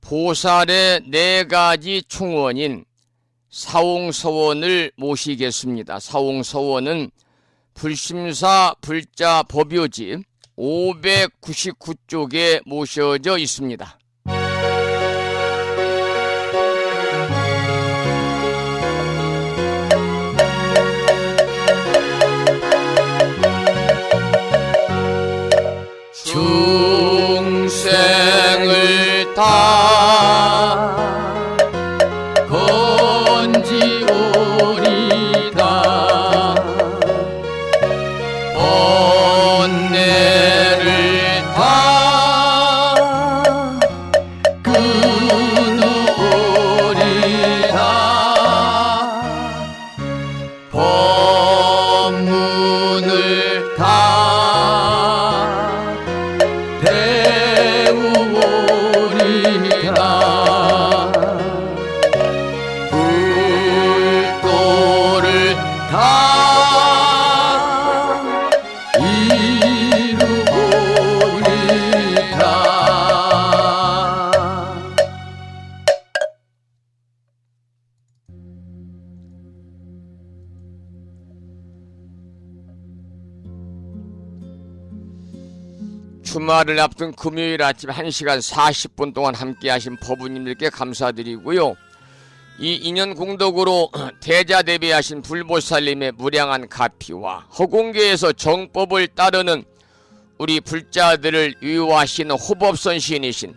보살의 4가지 충원인 사홍서원을 모시겠습니다. 사홍서원은 불심사 불자 법요지 599쪽에 모셔져 있습니다. 중생을 다 주말을 앞둔 금요일 아침 1시간 40분 동안 함께 하신 법우님들께 감사드리고요. 이 인연 공덕으로 대자대비하신 불보살님의 무량한 가피와 허공계에서 정법을 따르는 우리 불자들을 위로하시는 호법선 시인이신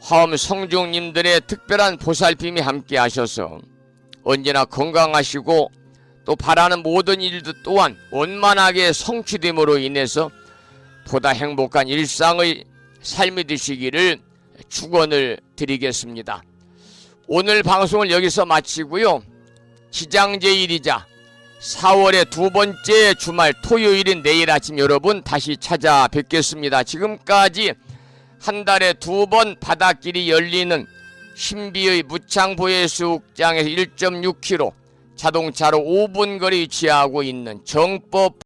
화엄 성중님들의 특별한 보살핌이 함께 하셔서 언제나 건강하시고 또 바라는 모든 일들 또한 원만하게 성취됨으로 인해서 보다 행복한 일상의 삶이 되시기를 축원을 드리겠습니다. 오늘 방송을 여기서 마치고요. 지장제일이자 4월의 두 번째 주말 토요일인 내일 아침 여러분 다시 찾아뵙겠습니다. 지금까지 한 달에 2번 바닷길이 열리는 신비의 무창보해수욕장에서 1.6km 자동차로 5분 거리 위치하고 있는 정법